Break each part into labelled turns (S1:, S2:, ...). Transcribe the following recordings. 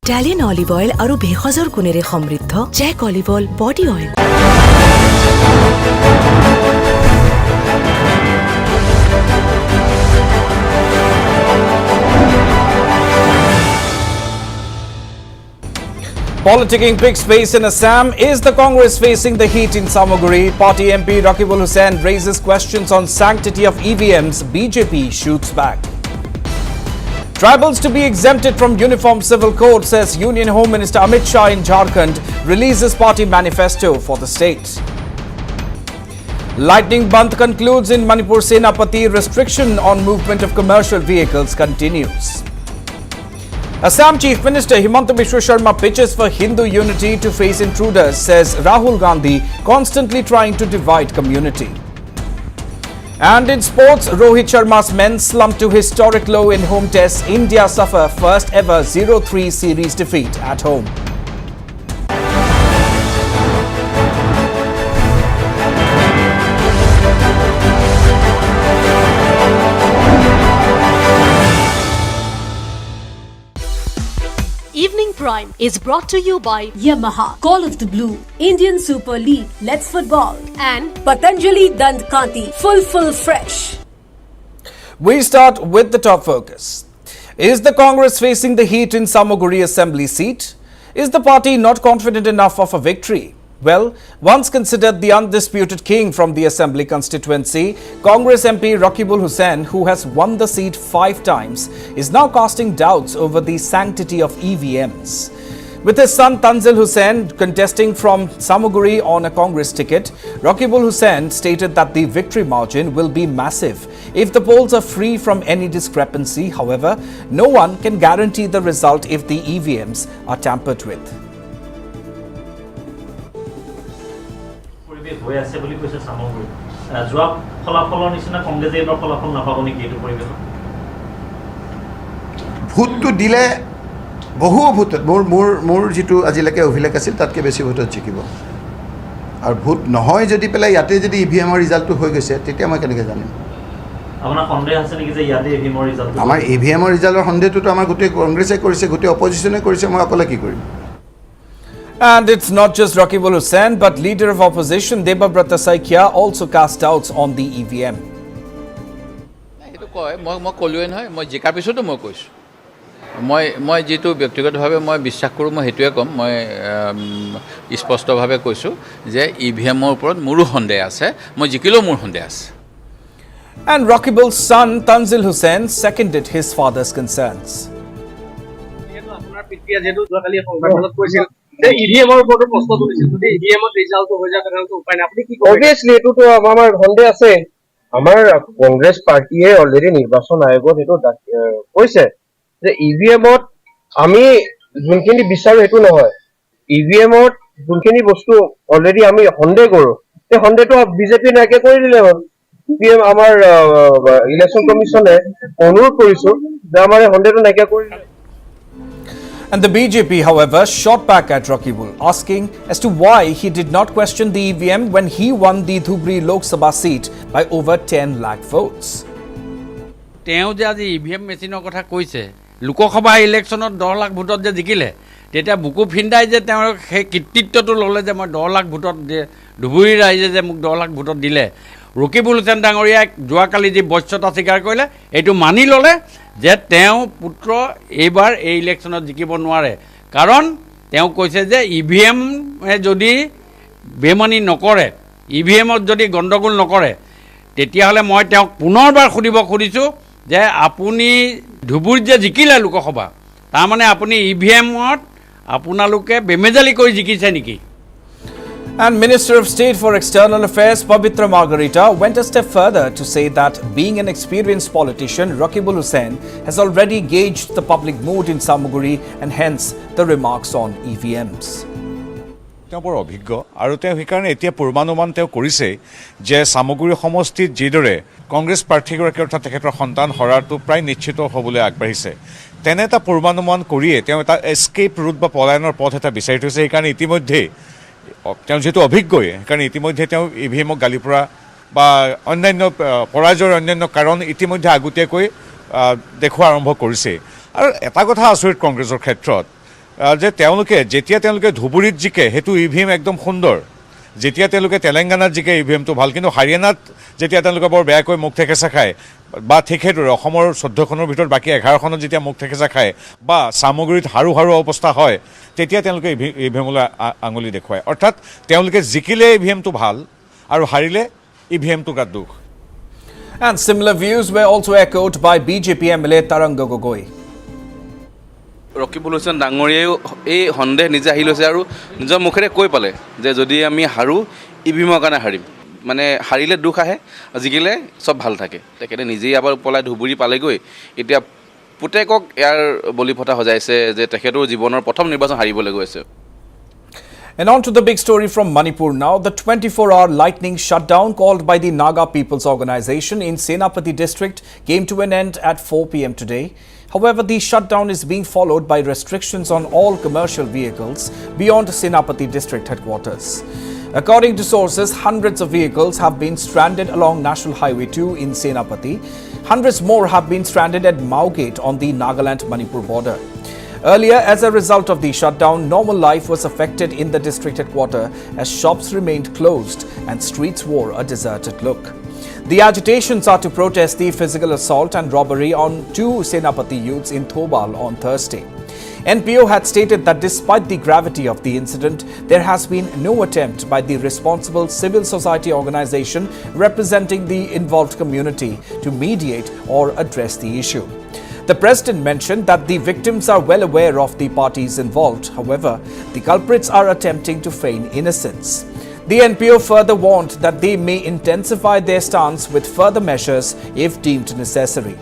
S1: Italian olive oil আৰু ভেষজৰ গুণেৰে সমৃদ্ধ Jack olive oil body oil.
S2: Politicking big space in Assam. Is the Congress facing the heat in Samaguri? Party MP Rakibul Hussain raises questions on sanctity of EVMs. BJP shoots back. Tribals to be exempted from uniform civil code, says Union Home Minister Amit Shah in Jharkhand. Releases party manifesto for the state. Lightning Bandh concludes in Manipur. Senapati restriction on movement of commercial vehicles continues. Assam Chief Minister Himanta Biswa Sharma pitches for Hindu unity to face intruders, says Rahul Gandhi, constantly trying to divide community. And in sports, Rohit Sharma's men slump to historic low in home tests. India suffer first ever 0-3 series defeat at home.
S3: Evening Prime is brought to you by
S4: Yamaha, Call of the Blue, Indian Super League, Let's Football,
S3: and
S4: Patanjali Dant Kanti, full fresh.
S2: We start with the top focus. Is the Congress facing the heat in Samaguri Assembly seat? Is the party not confident enough of a victory? Well, once considered the undisputed king from the Assembly constituency, Congress MP Rakibul Hussain, who has won the seat 5 times, is now casting doubts over the sanctity of EVMs. With his son Tanzil Hussain contesting from Samaguri on a Congress ticket, Rakibul Hussain stated that the victory margin will be massive if the polls are free from any discrepancy. However, no one can guarantee the result if the EVMs are tampered with.
S5: হৈ আছে বুলি কৈছে সামগ্ৰী যোৱা ফলাফলৰ নিচিনা কংগ্ৰেছে এবাৰ ফলাফল নাপাব নেকি এইটো পৰিৱেশত
S6: ভোটটো দিলে বহু ভোটত মোৰ যিটো আজিলৈকে অভিলেখ আছিল তাতকৈ বেছি ভোটত জিকিব আৰু ভোট নহয় যদি পেলাই ইয়াতে যদি ইভিএমৰ ৰিজাল্টটো হৈ গৈছে তেতিয়া মই কেনেকৈ জানিম
S5: আপোনাৰ সন্দেহ আছে নেকি যে ইয়াতে ইভিএমৰ ৰিজাল্ট
S6: আমাৰ ইভিএমৰ ৰিজাল্টৰ সন্দেহটোতো আমাৰ গোটেই কংগ্ৰেছে কৰিছে গোটেই অপজিশ্যনে কৰিছে মই অকলে কি কৰিম
S2: And it's not just Rakibul Hussain, but leader of opposition Debabrata Saikia also cast doubts on the EVM.
S7: সেইটো কয় মই কলোৱে নহয় মই জিকাৰ পিছতো মই কৈছোঁ মই যেটো ব্যক্তিগতভাৱে মই বিশ্বাস কৰোঁ মই হেতুৱে কম মই স্পষ্টভাৱে কৈছোঁ যে ইভিএমৰ ওপৰত মোৰো সন্দেহ আছে মই জিকিলেও মোৰ সন্দেহ আছে
S2: And Rakibul's son Tanzil Hussain seconded his father's concerns.
S8: যেটো আপোনাৰ পিতিয়া যেটো যোৱাকালি সংবাদত কৈছিল যে ইভিএমৰ ওপৰত প্ৰশ্ন তুলিছিল যদি ইভিএমৰ ৰিজাল্ট হৈ যায় তেনেহলে উপায় নাই আপুনি কি কয় অবভিয়াসলি এটোতো আমাৰ সন্দেহ আছে আমাৰ কংগ্ৰেছ পাৰ্টিয়ে অলৰেডি নিৰ্বাচন আয়োগত এটো কৈছে যে ইভিএমত আমি যোনখিনি বিচাৰো এটো নহয় ইভিএমত যোনখিনি বস্তু অলৰেডি আমি সন্দেহ কৰো তে সন্দেহটো বিজেপি নাকে কৰি দিলে হ'ল ইভিএম আমাৰ ইলেকশন কমিশনে অনুৰোধ কৰিছো যে আমাৰ সন্দেহটো নাকে কৰি দিলে
S2: And the BJP, however, shot back at Rakibul, asking as to why he did not question the EVM when he won the Dhubri Lok Sabha seat by over 10 lakh votes.
S9: তেওঁ যে আজি ইভিএম মেচিনৰ কথা কৈছে লোকসভা ইলেকশ্যনত 10 লাখ ভোটত যে জিকিলে তেতিয়া বুকু ফিন্দাই যে তেওঁৰ সেই কৃতিত্বটো ল'লে যে মই 10 লাখ ভোটত যে ধুবুৰী ৰাইজে যে মোক 10 লাখ ভোটত দিলে ৰকিবুল হুছেইন ডাঙৰীয়াক যোৱাকালি যি বশ্যতা স্বীকাৰ কৰিলে এইটো মানি ল'লে যে তেওঁ পুত্ৰ এইবাৰ এই ইলেকশ্যনত জিকিব নোৱাৰে কাৰণ তেওঁ কৈছে যে ইভিএম যদি বেমানি নকৰে ইভিএমত যদি গণ্ডগোল নকৰে তেতিয়াহ'লে মই তেওঁক পুনৰবাৰ সুধিব খুজিছোঁ যে আপুনি ধুবুৰীত যে জিকিলে লোকসভা তাৰমানে আপুনি ইভিএমত আপোনালোকে বেমেজালি কৰি জিকিছে নেকি
S2: And Minister of State for External Affairs Pavitra Margarita went a step further to say that being an experienced politician, Rakibul Hussain has already gauged the public mood in Samaguri and hence the remarks on EVMs.
S10: তেওঁ বৰ অভিজ্ঞ আৰু তেওঁ সেইকাৰণে এতিয়া পূৰ্বানুমান তেওঁ কৰিছে যে সামগ্ৰী সমষ্টিত যিদৰে কংগ্ৰেছ প্ৰাৰ্থীগৰাকী অৰ্থাৎ তেখেতৰ সন্তান হৰাটো প্ৰায় নিশ্চিত হ'বলৈ আগবাঢ়িছে তেনে এটা পূৰ্বানুমান কৰিয়ে তেওঁ এটা এস্কেপ ৰুট বা পলায়নৰ পথ এটা বিচাৰি থৈছে সেইকাৰণে ইতিমধ্যে তেওঁ যেহেতু অভিজ্ঞই সেইকাৰণে ইতিমধ্যে তেওঁ ইভিএমক গালি পৰা বা অন্যান্য পৰাজয়ৰ অন্যান্য কাৰণ ইতিমধ্যে আগতীয়াকৈ দেখুওৱা আৰম্ভ কৰিছে আৰু এটা কথা আচৰিত কংগ্ৰেছৰ ক্ষেত্ৰত যে তেওঁলোকে যেতিয়া তেওঁলোকে ধুবুৰীত জিকে সেইটো ইভিএম একদম সুন্দৰ, যেতিয়া তেওঁলোকে তেলেংগানাত জিকে ইভিএমটো ভাল, কিন্তু হাৰিয়ানাত যেতিয়া তেওঁলোকে বৰ বেয়াকৈ মুখ থেকেচা খায় বা ঠিক সেইদৰে অসমৰ 14খনৰ ভিতৰত বাকী 11খনত যেতিয়া মুখ থেকেচা খায় বা চামগুৰিত হাৰু অৱস্থা হয় তেতিয়া তেওঁলোকে ইভিএমলৈ আঙুলি দেখুৱায়। অৰ্থাৎ তেওঁলোকে জিকিলে ইভিএমটো ভাল আৰু হাৰিলে ইভিএমটো গাত দুখ।
S2: And similar views were also echoed by BJP MLA Taranga Gogoi.
S11: Rakibul Hussain ডাঙৰীয়াও এই সন্দেহ নিজে আহি লৈছে আৰু নিজৰ মুখেৰে কৈ পালে যে যদি আমি হাৰো ইভিএমৰ কাৰণে হাৰিম, মানে হাৰিলে দুখ আহে, জিকিলে চব ভাল থাকে। তেখেতে নিজেই আবার পলাই ধুবুৰী পালেগৈ, এতিয়া পুতেকক ইয়াৰ বলি ফটা সজাইছে যে তেখেতৰ জীৱনৰ প্ৰথম নিৰ্বাচন হাৰিবলৈ গৈছে।
S2: And on to the big story from Manipur now. The 24-hour lightning shutdown called by the Naga People's Organization in Senapati district came to an end at 4 p.m. today. However, the shutdown is being followed by restrictions on all commercial vehicles beyond Senapati district headquarters. According to sources, hundreds of vehicles have been stranded along National Highway 2 in Senapati. Hundreds more have been stranded at Maugate on the Nagaland-Manipur border. Earlier, as a result of the shutdown, normal life was affected in the district headquarters as shops remained closed and streets wore a deserted look. The agitations are to protest the physical assault and robbery on 2 Senapati youths in Thobal on Thursday. NPO had stated that despite the gravity of the incident, there has been no attempt by the responsible civil society organization representing the involved community to mediate or address the issue. The president mentioned that the victims are well aware of the parties involved. However, the culprits are attempting to feign innocence. The NPO further warned that they may intensify their stance with further measures if deemed necessary.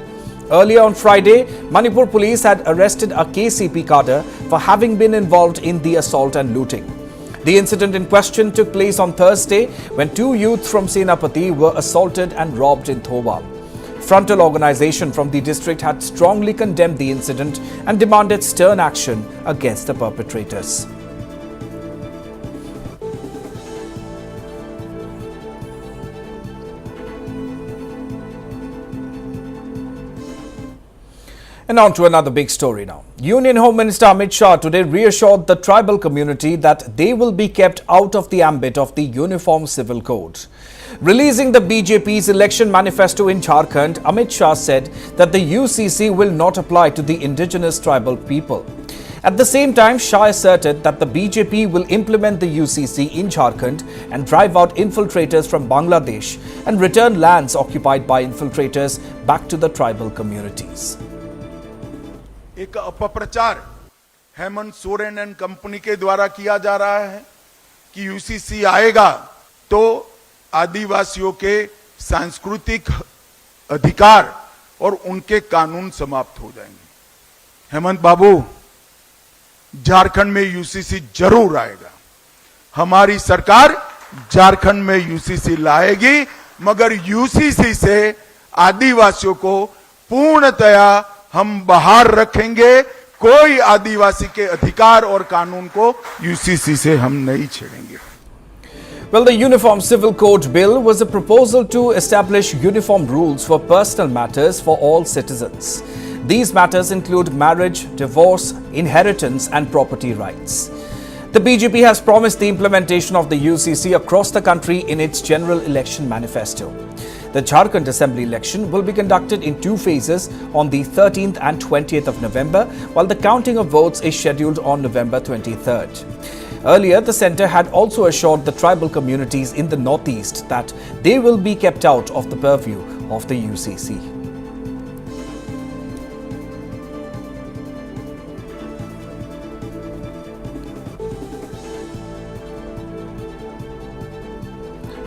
S2: Earlier on Friday, Manipur police had arrested a KCP cadre for having been involved in the assault and looting. The incident in question took place on Thursday when 2 youths from Senapati were assaulted and robbed in Thobal. Frontal organization from the district had strongly condemned the incident and demanded stern action against the perpetrators. And on to another big story now. Union Home Minister Amit Shah today reassured the tribal community that they will be kept out of the ambit of the Uniform Civil Code. Releasing the BJP's election manifesto in Jharkhand, Amit Shah said that the UCC will not apply to the indigenous tribal people. At the same time, Shah asserted that the BJP will implement the UCC in Jharkhand and drive out infiltrators from Bangladesh and return lands occupied by infiltrators back to the tribal communities.
S12: एक अपप्रचार Hemant Soren and company के द्वारा किया जा रहा है कि UCC आएगा तो आदिवासियों के सांस्कृतिक अधिकार और उनके कानून समाप्त हो जाएंगे। हेमंत बाबू, झारखंड में यूसीसी जरूर आएगा। हमारी सरकार झारखंड में यूसीसी लाएगी, मगर यूसीसी से आदिवासियों को पूर्णतया हम बाहर रखेंगे। कोई आदिवासी के अधिकार और कानून को यूसीसी से हम नहीं छेड़ेंगे।
S2: Well, the Uniform Civil Code Bill was a proposal to establish uniform rules for personal matters for all citizens. These matters include marriage, divorce, inheritance and property rights. The BJP has promised the implementation of the UCC across the country in its general election manifesto. The Jharkhand Assembly election will be conducted in 2 phases on the 13th and 20th of November, while the counting of votes is scheduled on November 23rd. Earlier, the centre had also assured the tribal communities in the northeast that they will be kept out of the purview of the UCC.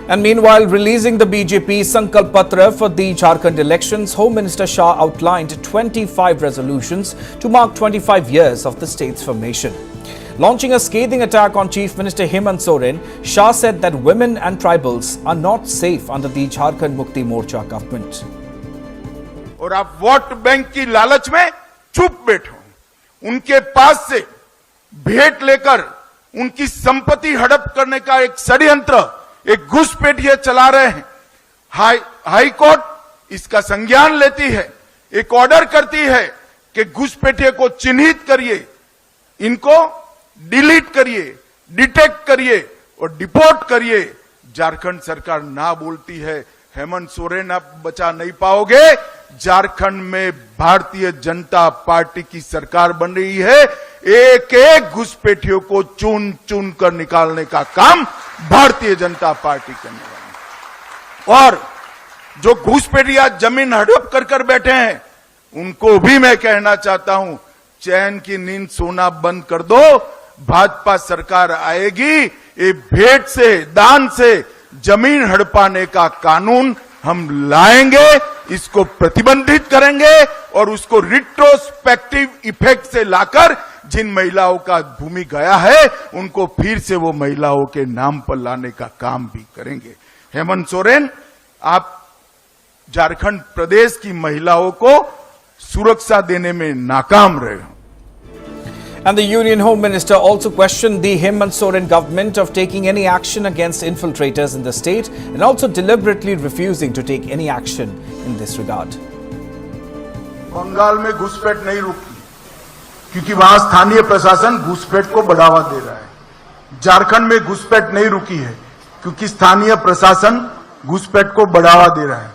S2: And meanwhile, releasing the BJP Sankalp Patra for the Jharkhand elections, Home Minister Shah outlined 25 resolutions to mark 25 years of the state's formation. Launching a scathing attack on Chief Minister Hemant Soren, Shah said that women and tribals are not safe under the Jharkhand Mukti Morcha government.
S12: और आप vote bank की लालच में चुप बैठो, उनके पास से भेंट लेकर उनकी संपत्ति हड़प करने का एक षड्यंत्र, एक घुसपैठिया चला रहे हैं। हाई कोर्ट इसका संज्ञान लेती है, एक ऑर्डर करती है कि घुसपैठिए को चिन्हित करिए, इनको डिलीट करिए, डिटेक्ट करिए और डिपोर्ट करिए। झारखंड सरकार ना बोलती है, हेमंत सोरेन आप बचा नहीं पाओगे। झारखंड में भारतीय जनता पार्टी की सरकार बन रही है। एक एक घुसपैठियों को चुन चुन कर निकालने का काम भारतीय जनता पार्टी करने वाली है। और जो घुसपैठिया जमीन हड़प कर कर बैठे हैं, उनको भी मैं कहना चाहता हूं, चैन की नींद सोना बंद कर दो। भाजपा सरकार आएगी, ये भेंट से, दान से जमीन हड़पाने का कानून हम लाएंगे, इसको प्रतिबंधित करेंगे और उसको रिट्रोस्पेक्टिव इफेक्ट से लाकर जिन महिलाओं का भूमि गया है उनको फिर से वो महिलाओं के नाम पर लाने का काम भी करेंगे। हेमंत सोरेन, आप झारखंड प्रदेश की महिलाओं को सुरक्षा देने में नाकाम रहे हो।
S2: And the Union Home Minister also questioned the Hemant Soren government of taking any action against infiltrators in the state and also deliberately refusing to take any action in this regard.
S12: Bengal में घुसपैठ नहीं रुकी क्योंकि वहां स्थानीय प्रशासन घुसपैठ को बढ़ावा दे रहा है। झारखंड में घुसपैठ नहीं रुकी है क्योंकि स्थानीय प्रशासन घुसपैठ को बढ़ावा दे रहा है।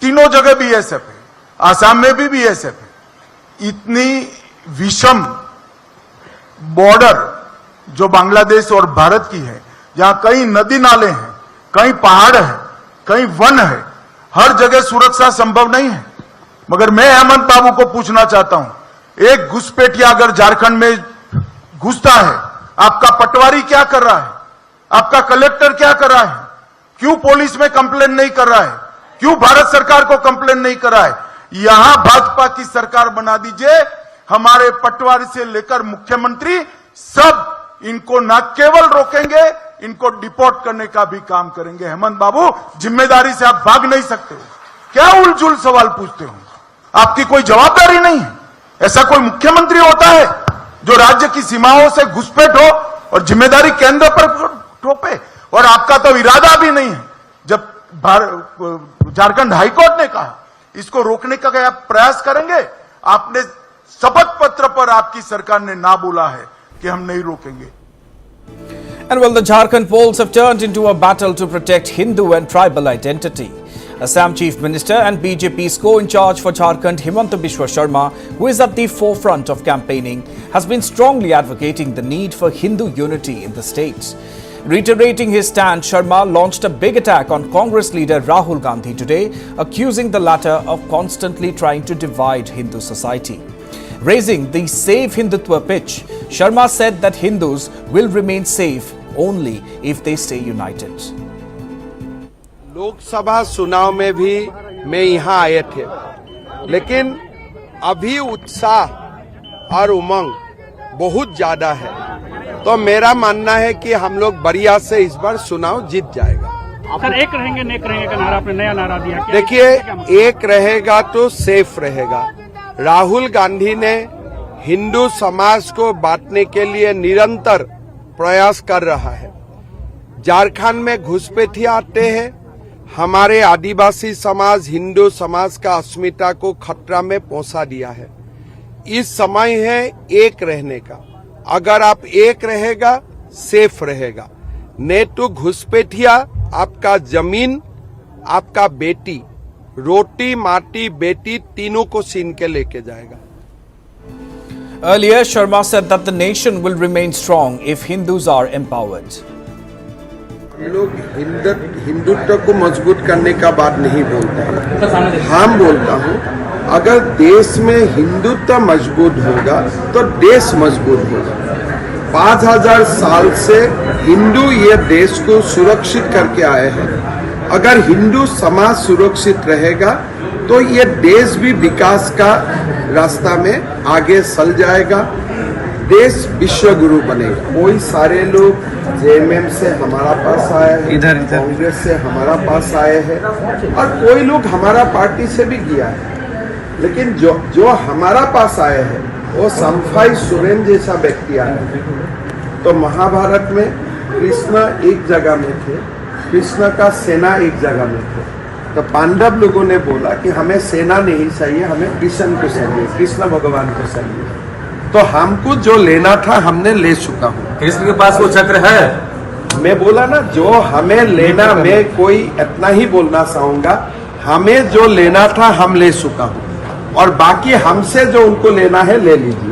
S12: तीनों जगह बीएसएफ है, आसाम में भी बीएसएफ है। इतनी विषम बॉर्डर जो बांग्लादेश और भारत की है, जहां कई नदी नाले हैं, कई पहाड़ है, कई वन है, हर जगह सुरक्षा संभव नहीं है। मगर मैं हेमंत बाबू को पूछना चाहता हूं, एक घुसपैठिया अगर झारखंड में घुसता है, आपका पटवारी क्या कर रहा है? आपका कलेक्टर क्या कर रहा है? क्यों पुलिस में कंप्लेन नहीं कर रहा है? क्यों भारत सरकार को कंप्लेन नहीं कर रहा है? यहां भाजपा की सरकार बना दीजिए। हमारे पटवारी से लेकर मुख्यमंत्री सब इनको न केवल रोकेंगे, इनको डिपोर्ट करने का भी काम करेंगे। हेमंत बाबू, जिम्मेदारी से आप भाग नहीं सकते हो। क्या उलझुल सवाल पूछते हो? आपकी कोई जवाबदारी नहीं है। ऐसा कोई मुख्यमंत्री होता है जो राज्य की सीमाओं से घुसपैठ हो और जिम्मेदारी केंद्र पर थोपे? और आपका तो इरादा भी नहीं है। जब झारखंड हाईकोर्ट ने कहा इसको रोकने का क्या प्रयास करेंगे? आपने शपथ पत्र पर आपकी सरकार ने ना बोला है कि हम नहीं रोकेंगे।
S2: And well, the Jharkhand polls have turned into a battle to protect Hindu and tribal identity. Assam Chief Minister and BJP's co-in-charge for Jharkhand, Himanta Biswa Sharma, who is at the forefront of campaigning, has been strongly advocating the need for Hindu unity in the state. Reiterating his stand, Sharma launched a big attack on Congress leader Rahul Gandhi today, accusing the latter of constantly trying to divide Hindu society. Raising the Save Hindutva pitch, Sharma said that Hindus will remain safe only if they stay united.
S13: Lok Sabha चुनाव में भी मैं यहाँ आए थे, लेकिन अभी उत्साह और उमंग बहुत ज्यादा है। तो मेरा मानना है कि हम लोग बढ़िया से इस बार चुनाव जीत जाएगा।
S8: सर, एक रहेंगे नेक रहेंगे का नारा आपने नया नारा दिया।
S13: देखिए, एक रहेगा तो सेफ रहेगा। राहुल गांधी ने हिंदू समाज को बांटने के लिए निरंतर प्रयास कर रहा है। झारखंड में घुसपैठिया आते हैं, हमारे आदिवासी समाज, हिंदू समाज का अस्मिता को खतरा में पहुंचा दिया है। इस समय है एक रहने का। अगर आप एक रहेगा, सेफ रहेगा। नहीं तो घुसपैठिया आपका जमीन, आपका बेटी, रोटी माटी बेटी तीनों को छीन के लेके जाएगा।
S2: Earlier, Sharma said that the nation will remain strong if Hindus are empowered.
S13: लोग हिंदुत्व को मजबूत करने का बात नहीं बोलते हैं। हम बोलता हूँ, अगर देश में हिंदुत्व मजबूत होगा तो देश मजबूत होगा। 5000 साल से हिंदू ये देश को सुरक्षित करके आए हैं। अगर हिंदू समाज सुरक्षित रहेगा तो ये देश भी विकास का रास्ता में आगे चल जाएगा। देश विश्व गुरु बनेगा। कोई सारे लोग जेएमएम से हमारा पास आए हैं, कांग्रेस से हमारा पास आए हैं और कोई लोग हमारा पार्टी से भी गया है। लेकिन जो हमारा पास आए हैं वो संफाई सोरेन जैसा व्यक्ति आए हैं। तो महाभारत में कृष्ण एक जगह में थे, कृष्ण का सेना एक जगह में थे। तो पांडव लोगों ने बोला कि हमें सेना नहीं चाहिए, हमें कृष्ण को चाहिए, कृष्ण भगवान को चाहिए। तो हमको जो लेना था हमने ले चुका हूँ।
S8: कृष्ण के पास वो चक्र है।
S13: मैं बोला ना, जो हमें लेना, मैं कोई इतना ही बोलना चाहूंगा, हमें जो लेना था हम ले चुका हूँ और बाकी हमसे जो उनको लेना है ले लीजिए।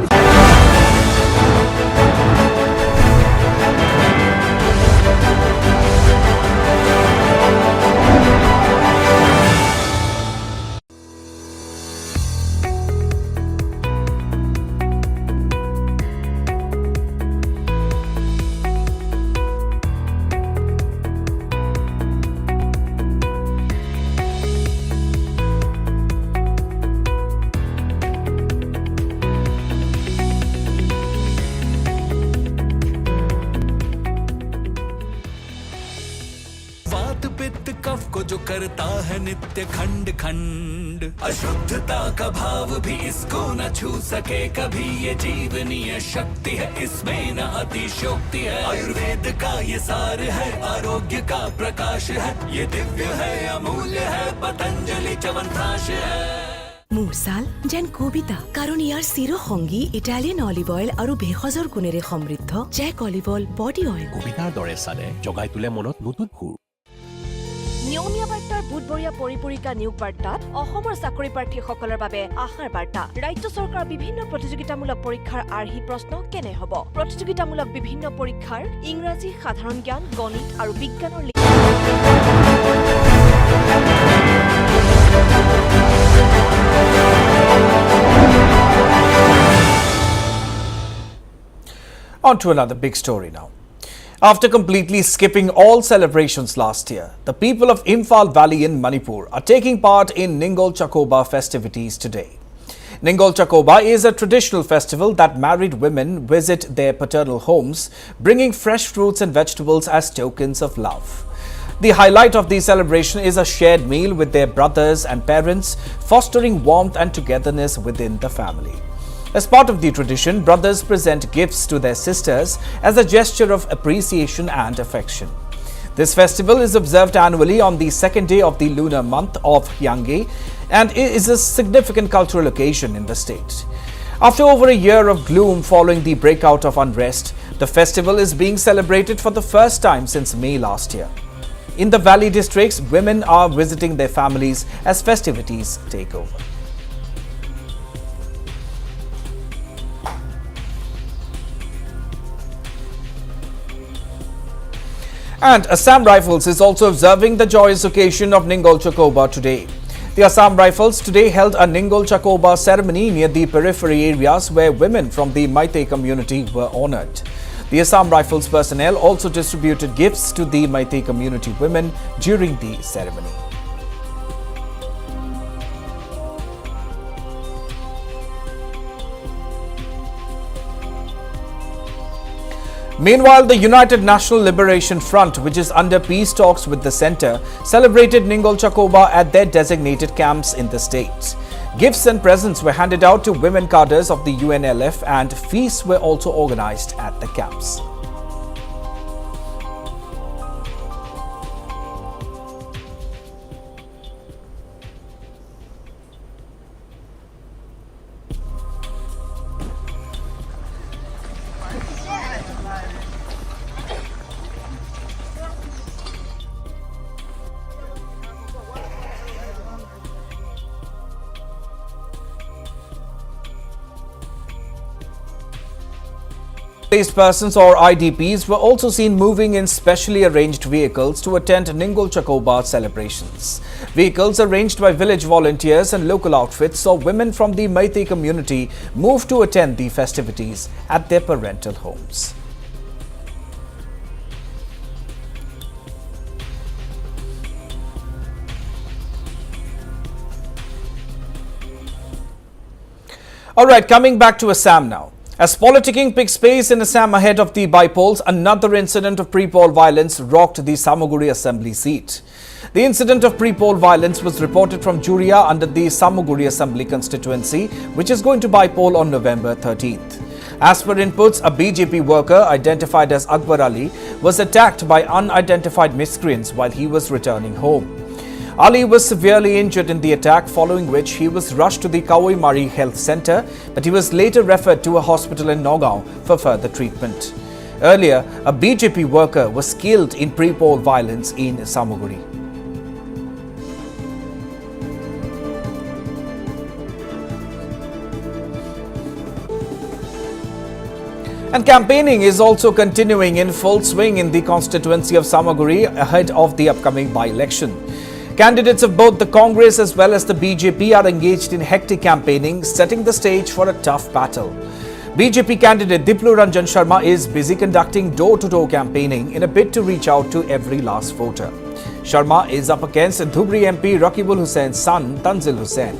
S14: पित्त कफ को जो करता है नित्य खंड खंड, अशुद्धता का भाव भी इसको न छू सके कभी। ये जीवनीय शक्ति है, इसमें न अतिशयोक्ति है। आयुर्वेद का ये सार है, आरोग्य का प्रकाश है। ये दिव्य है, अमूल्य है, पतंजलि च्यवनप्राश है।
S1: মুরসাল যেন কবিতা, কারণ ইয়াৰ চিৰ সংগী ইটালিয়ান অলিভ অইল আৰু ভেষজৰ গুণেৰে সমৃদ্ধ Jack olive oil body oil.
S15: কবিতাৰ দৰে চালে জগাই তোলে মনত নতুন সুৰ।
S3: নিয়মীয়া বাৰ্তাৰ বুধবৰীয়া পৰিপূৰিকা নিয়োগ বাৰ্তাত অসমৰ চাকৰি প্ৰাৰ্থীসকলৰ বাবে আশাৰ বাৰ্তা। ৰাজ্য চৰকাৰৰ বিভিন্ন প্ৰতিযোগিতামূলক পৰীক্ষাৰ আৰ্হি প্ৰশ্ন কেনে হ'ব? প্ৰতিযোগিতামূলক বিভিন্ন পৰীক্ষাৰ ইংৰাজী, সাধাৰণ জ্ঞান, গণিত আৰু বিজ্ঞানৰ
S2: On to another big story now. After completely skipping all celebrations last year, the people of Imphal Valley in Manipur are taking part in Ningol Chakoba festivities today. Ningol Chakoba is a traditional festival that married women visit their paternal homes, bringing fresh fruits and vegetables as tokens of love. The highlight of the celebration is a shared meal with their brothers and parents, fostering warmth and togetherness within the family. As part of the tradition, brothers present gifts to their sisters as a gesture of appreciation and affection. This festival is observed annually on the second day of the lunar month of Hyanghae and is a significant cultural occasion in the state. After over a year of gloom following the breakout of unrest, the festival is being celebrated for the first time since May last year. In the valley districts, women are visiting their families as festivities take over. And Assam Rifles is also observing the joyous occasion of Ningol Chakoba today. The Assam Rifles today held a Ningol Chakoba ceremony near the periphery areas where women from the Meitei community were honoured. The Assam Rifles personnel also distributed gifts to the Meitei community women during the ceremony. Meanwhile, the United National Liberation Front, which is under peace talks with the centre, celebrated Ningol Chakoba at their designated camps in the state. Gifts and presents were handed out to women cadres of the UNLF and feasts were also organised at the camps. Displaced persons or IDPs were also seen moving in specially arranged vehicles to attend Ningol Chakoba celebrations. Vehicles arranged by village volunteers and local outfits saw women from the Meitei community move to attend the festivities at their parental homes. Alright, coming back to Assam now. As politicking picks pace in Assam ahead of the by-polls, another incident of pre-poll violence rocked the Samoguri Assembly seat. The incident of pre-poll violence was reported from Juria under the Samoguri Assembly constituency, which is going to by-poll on November 13th. As per inputs, a BJP worker identified as Akbar Ali was attacked by unidentified miscreants while he was returning home. Ali was severely injured in the attack, following which he was rushed to the Kawaimari Health Centre, but he was later referred to a hospital in Nagaon for further treatment. Earlier, a BJP worker was killed in pre-poll violence in Samoguri. And campaigning is also continuing in full swing in the constituency of Samoguri ahead of the upcoming by-election. Candidates of both the Congress as well as the BJP are engaged in hectic campaigning, setting the stage for a tough battle. BJP candidate Diplu Ranjan Sharma is busy conducting door-to-door campaigning in a bid to reach out to every last voter. Sharma is up against Dhubri MP Rakibul Hussein's son Tanzil Hussain.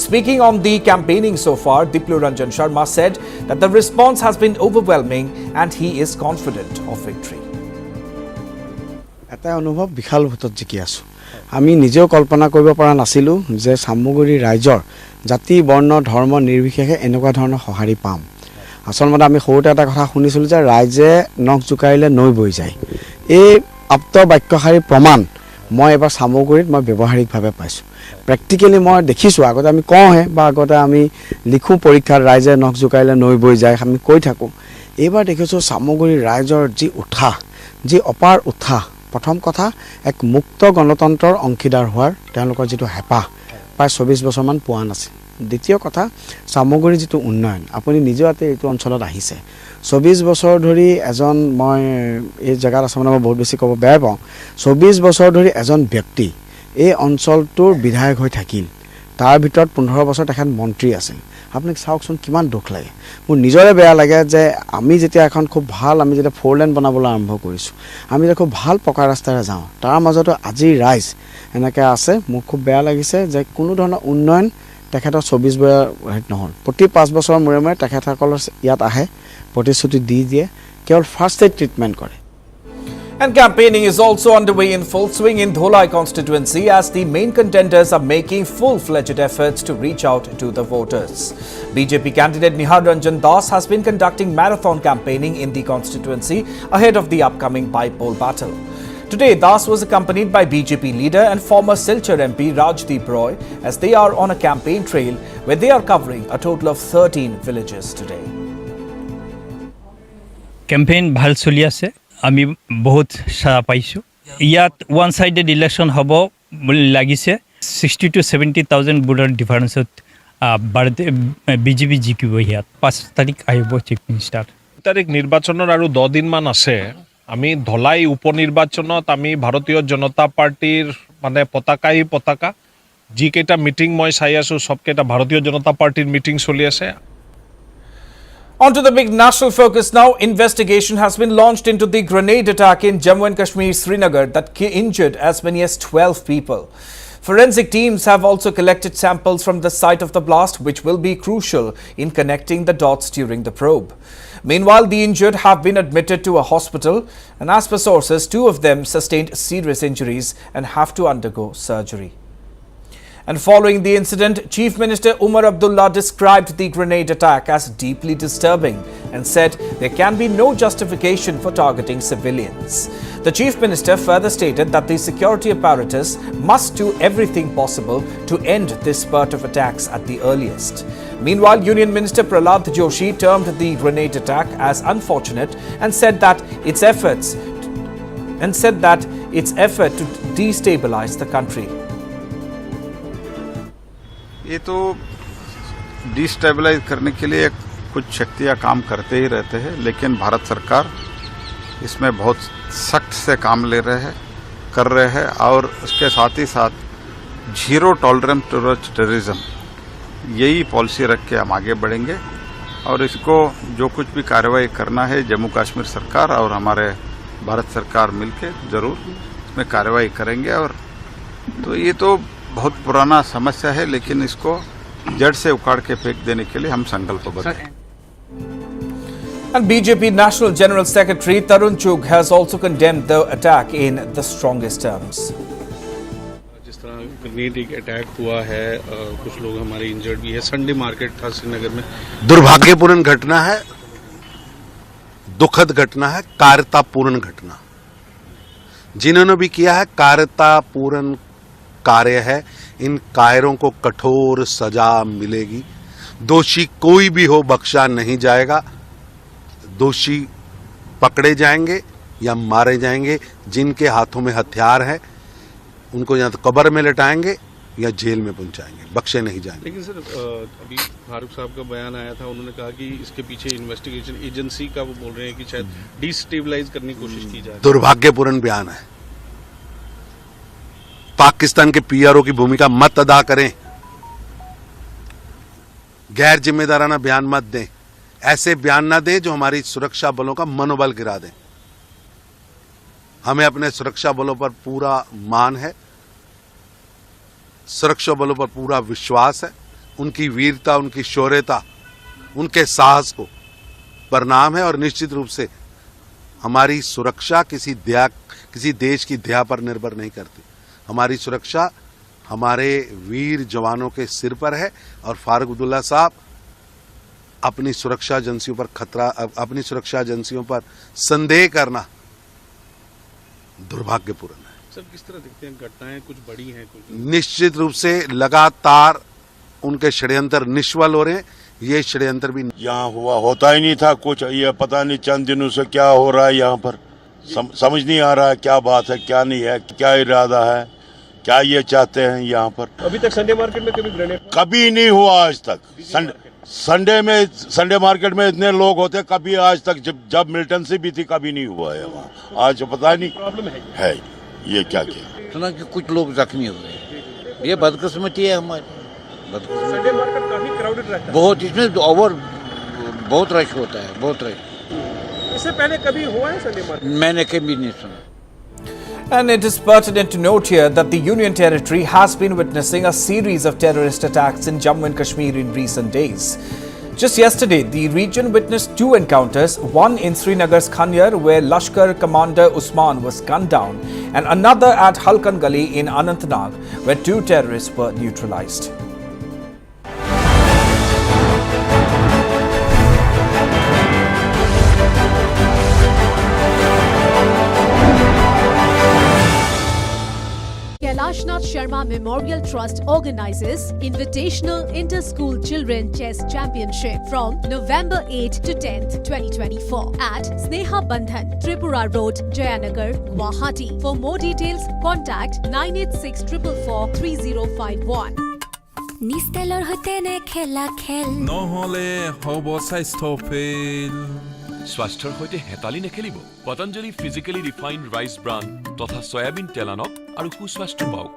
S2: Speaking on the campaigning so far, Diplu Ranjan Sharma said that the response has been overwhelming and he is confident of victory.
S16: এটা অনুভৱ বিশাল ভোটত জিকি আছোঁ। আমি নিজেও কল্পনা কৰিব পৰা নাছিলোঁ যে সামগুৰি ৰাইজৰ জাতি বৰ্ণ ধৰ্ম নিৰ্বিশেষে এনেকুৱা ধৰণৰ সঁহাৰি পাম। আচলতে আমি সৰুতে এটা কথা শুনিছিলোঁ যে ৰাইজে নখ জোকাৰিলে নৈ বৈ যায়। এই আপ্ত বাক্যশাৰী প্ৰমাণ মই এবাৰ সামগুৰিত মই ব্যৱহাৰিকভাৱে পাইছোঁ। প্ৰেক্টিকেলি মই দেখিছোঁ, আগতে আমি কওঁহে বা আগতে আমি লিখোঁ পৰীক্ষাত ৰাইজে নখ জোকাৰিলে নৈ বৈ যায়, আমি কৈ থাকোঁ। এইবাৰ দেখিছোঁ সামগুৰি ৰাইজৰ যি উৎসাহ, যি অপাৰ উৎসাহ। প্ৰথম কথা, এক মুক্ত গণতন্ত্ৰৰ অংশীদাৰ হোৱাৰ তেওঁলোকৰ যিটো হেঁপাহ প্ৰায় 24 বছৰমান পোৱা নাছিল। দ্বিতীয় কথা, সামগুৰিৰ যিটো উন্নয়ন, আপুনি নিজেও এইটো অঞ্চলত আহিছে। 24 বছৰ ধৰি এজন, মই এই জেগাত আচলতে মই বহুত বেছি ক'ব বেয়া পাওঁ, 24 বছৰ ধৰি এজন ব্যক্তি এই অঞ্চলটোৰ বিধায়ক হৈ থাকিল। তাৰ ভিতৰত 15 বছৰ তেখেত মন্ত্ৰী আছিল। আপুনি চাওকচোন কিমান দুখ লাগে। মোৰ নিজৰে বেয়া লাগে যে আমি যেতিয়া এখন খুব ভাল, আমি যেতিয়া 4 লেন বনাবলৈ আৰম্ভ কৰিছোঁ, আমি যেতিয়া খুব ভাল পকা ৰাস্তাৰে যাওঁ, তাৰ মাজতো আজি ৰাইজ এনেকৈ আছে। মোৰ খুব বেয়া লাগিছে যে কোনো ধৰণৰ উন্নয়ন তেখেতৰ 24 বছৰ হেৰিত নহ'ল। প্ৰতি 5 বছৰৰ মূৰে মূৰে তেখেতসকলৰ ইয়াত আহে, প্ৰতিশ্ৰুতি দি দিয়ে, কেৱল ফাৰ্ষ্ট এড ট্ৰিটমেণ্ট কৰে।
S2: And campaigning is also underway in full swing in Dholai constituency as the main contenders are making full-fledged efforts to reach out to the voters. BJP candidate Nihar Ranjan Das has been conducting marathon campaigning in the constituency ahead of the upcoming by-poll battle. Today, Das was accompanied by BJP leader and former Silchar MP Rajdeep Roy as they are on a campaign trail where they are covering a total of 13 villages today.
S17: Campaign bhal choli ase, আমি বহুত সাৰা পাইছোঁ। ইয়াত one sided election হ'ব বুলি লাগিছে। 60 to 70,000 ভোটৰ ডিফাৰেঞ্চত BJP জিকিব। ইয়াত 5 তাৰিখ আহিব চিফ মিনিষ্টাৰ।
S18: তাৰিখ নিৰ্বাচনৰ আৰু 10 দিনমান আছে। আমি ধলাই উপ নিৰ্বাচনত আমি ভাৰতীয় জনতা পাৰ্টিৰ মানে পতাকা যিকেইটা মিটিং মই চাই আছোঁ, সবকেইটা ভাৰতীয় জনতা পাৰ্টিৰ মিটিং চলি আছে।
S2: On to the big national focus now. Investigation has been launched into the grenade attack in Jammu and Kashmir, Srinagar, that injured as many as 12 people. Forensic teams have also collected samples from the site of the blast, which will be crucial in connecting the dots during the probe. Meanwhile, the injured have been admitted to a hospital, and as per sources, 2 of them sustained serious injuries and have to undergo surgery. And following the incident, Chief Minister Umar Abdullah described the grenade attack as deeply disturbing and said there can be no justification for targeting civilians. The Chief Minister further stated that the security apparatus must do everything possible to end this spurt of attacks at the earliest. Meanwhile, Union Minister Prahlad Joshi termed the grenade attack as unfortunate and said that its effort to destabilize the country.
S19: ये तो destabilise करने के लिए कुछ शक्तियां काम करते ही रहते हैं, लेकिन भारत सरकार इसमें बहुत सख्त से काम कर रहे हैं और उसके साथ ही साथ 0 टॉलरेंस टुवर्ड्स टेररिज्म, यही पॉलिसी रख के हम आगे बढ़ेंगे। और इसको जो कुछ भी कार्रवाई करना है, जम्मू कश्मीर सरकार और हमारे भारत सरकार मिलके जरूर इसमें कार्रवाई करेंगे। और तो ये तो बहुत पुराना समस्या है, लेकिन इसको जड़ से उखाड़ के फेंक देने के लिए हम संकल्पबद्ध हैं।
S2: And BJP National General Secretary Tarun Chugh has also condemned the attack in the strongest terms.
S18: जिस तरह ग्रेनेड अटैक हुआ है, कुछ लोग हमारे इंजर्ड भी है। संडे मार्केट था श्रीनगर में।
S20: दुर्भाग्यपूर्ण घटना है, दुखद घटना है, कायरतापूर्ण घटना। जिन्होंने भी किया है कायरतापूर्ण कार्य है, इन कायरों को कठोर सजा मिलेगी। दोषी कोई भी हो बख्शा नहीं जाएगा। दोषी पकड़े जाएंगे या मारे जाएंगे। जिनके हाथों में हथियार है उनको या तो कब्र में लटाएंगे या जेल में पहुंचाएंगे, बख्शे नहीं जाएंगे।
S18: लेकिन सर अभी फारूक साहब का बयान आया था, उन्होंने कहा कि इसके पीछे इन्वेस्टिगेशन एजेंसी का वो बोल रहे हैं कि शायद डिस्टेबलाइज करने की कोशिश की जाए।
S20: दुर्भाग्यपूर्ण बयान है। पाकिस्तान के पीआरओ की भूमिका मत अदा करें, गैर जिम्मेदाराना बयान मत दें, ऐसे बयान ना दें जो हमारी सुरक्षा बलों का मनोबल गिरा दें। हमें अपने सुरक्षा बलों पर पूरा मान है, सुरक्षा बलों पर पूरा विश्वास है। उनकी वीरता, उनकी शौर्यता, उनके साहस को प्रणाम है और निश्चित रूप से हमारी सुरक्षा किसी देश की दया पर निर्भर नहीं करती। हमारी सुरक्षा हमारे वीर जवानों के सिर पर है और फारूक अब्दुल्ला साहब अपनी सुरक्षा एजेंसियों पर संदेह करना दुर्भाग्यपूर्ण है।
S18: सर किस तरह देखते हैं, घटनाएं कुछ बड़ी हैं कुछ?
S20: निश्चित रूप से लगातार उनके षड्यंत्र निष्फल हो रहे हैं। ये षड्यंत्र भी
S21: यहाँ होता ही नहीं था कुछ। ये पता नहीं चंद दिनों से क्या हो रहा है यहाँ पर, समझ नहीं आ रहा है क्या बात है, क्या नहीं है, क्या इरादा है, क्या ये चाहते हैं यहाँ पर।
S18: अभी तक संडे मार्केट में कभी ग्रेनेड
S21: कभी नहीं हुआ आज तक। संडे मार्केट में इतने लोग होते कभी आज तक, जब मिलिटेंसी भी थी कभी नहीं हुआ है वहाँ। आज पता नहीं
S18: प्रॉब्लम
S21: है ये क्या किया।
S7: सुना कि कुछ लोग जख्मी हो गए, ये बदकिस्मती है हमारी।
S18: संडे मार्केट काफी क्राउडेड रहता है,
S7: बहुत, इसमें ओवर बहुत रश होता है, बहुत रश।
S18: इससे पहले कभी हुआ है संडे मार्केट?
S7: मैंने कभी नहीं सुना।
S2: And it is pertinent to note here that the Union Territory has been witnessing a series of terrorist attacks in Jammu and Kashmir in recent days. Just yesterday, the region witnessed two encounters, one in Srinagar's Khanyar where Lashkar commander Usman was gunned down and another at Halkan Gali in Anantnag where two terrorists were neutralized.
S4: Kailashnath Sharma Memorial Trust organizes Invitational Inter-School Children Chess Championship from November 8 to 10th, 2024 at Sneha Bandhan, Tripura Road, Jayanagar, Guwahati. For more details, contact 9864443051.
S22: নিষ্টেলৰ হৈতে নে খেলা খেল
S14: নহলে হ'ব স্বাস্থ্য fail.
S15: স্বাস্থ্যৰ সৈতে হেতালি নেখেলিব। Patanjali physically refined rice bran তথা সয়াবিন তেল আনক আৰু সুস্বাস্থ্য পাওক।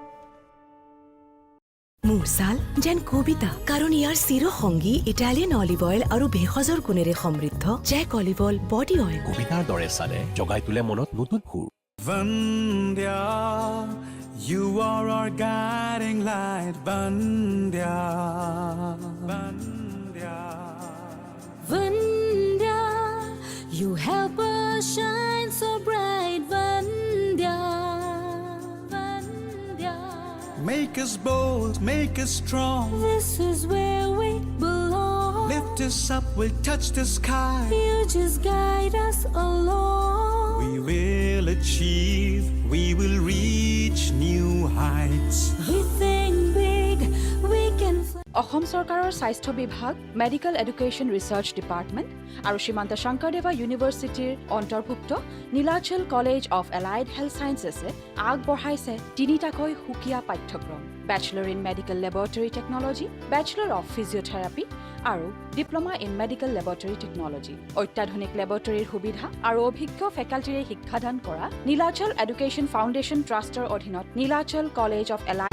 S1: মুৰছাল যেন কবিতা, কাৰণ ইয়াৰ চিৰসংগী ইটালিয়ান অলিভ অইল আৰু ভেষজৰ গুণেৰে সমৃদ্ধ Jack olive oil body oil.
S15: কবিতাৰ দৰে চালে জগাই তোলে মনত নতুন সুৰ।
S14: Vandya, you are our guiding light. Vandya, Vandya,
S22: Vandya, you help us shine so bright. Vandya, Vandya,
S14: make us bold, make us strong.
S22: this is where we belong.
S14: Lift us up, we'll touch the sky.
S22: You just guide us along.
S14: We will achieve, we will reach new heights.
S22: We think big, we can fly.
S3: অসম চৰকাৰৰ স্বাস্থ্য বিভাগ, medical education research department আৰু শ্ৰীমন্ত শংকৰদেৱা ইউনিভাৰ্চিটিৰ অন্তৰ্ভুক্ত Nilachal college of allied health ছায়েন্সেছে আগবঢ়াইছে তিনিটাকৈ সুকীয়া পাঠ্যক্ৰম: bachelor in medical laboratory technology, bachelor of physiotherapy আৰু diploma in medical laboratory technology. অত্যাধুনিক লেবৰেটৰীৰ সুবিধা আৰু অভিজ্ঞ ফেকাল্টিৰে শিক্ষাদান কৰা নীলাচল এডুকেশ্যন ফাউণ্ডেশ্যন ট্ৰাষ্টৰ অধীনত Nilachal college of allied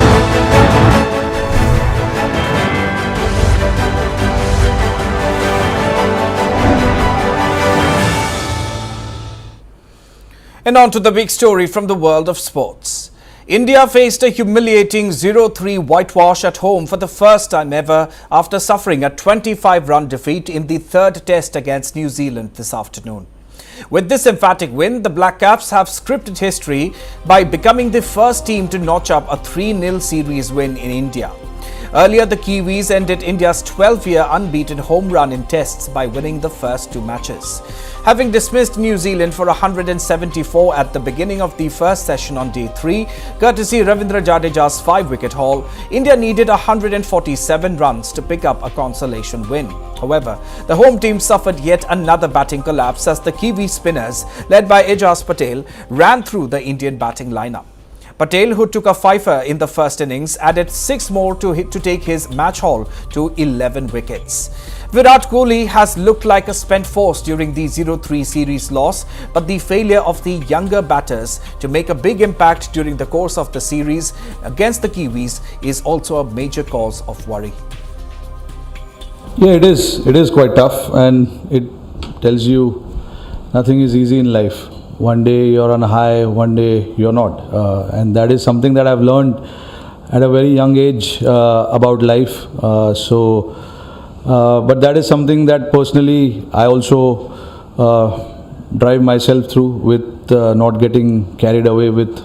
S2: And on to the big story from the world of sports. India faced a humiliating 0-3 whitewash at home for the first time ever after suffering a 25-run defeat in the third test against New Zealand this afternoon. With this emphatic win, the Black Caps have scripted history by becoming the first team to notch up a 3-0 series win in India. Earlier, the Kiwis ended India's 12-year unbeaten home run in tests by winning the first 2 matches. Having dismissed New Zealand for 174 at the beginning of the first session on day 3, courtesy Ravindra Jadeja's 5-wicket haul, India needed 147 runs to pick up a consolation win. However, the home team suffered yet another batting collapse as the Kiwi spinners, led by Ejaz Patel, ran through the Indian batting lineup. Patel, who took a fifer in the first innings, added 6 more to take his match haul to 11 wickets. Virat Kohli has looked like a spent force during the 0-3 series loss, but the failure of the younger batters to make a big impact during the course of the series against the Kiwis is also a major cause of worry.
S5: Yeah, it is. It is quite tough, and it tells you nothing is easy in life. One day you're on a high, one day you're not. And that is something that I've learned at a very young age about life. But that is something that personally I also drive myself through with not getting carried away with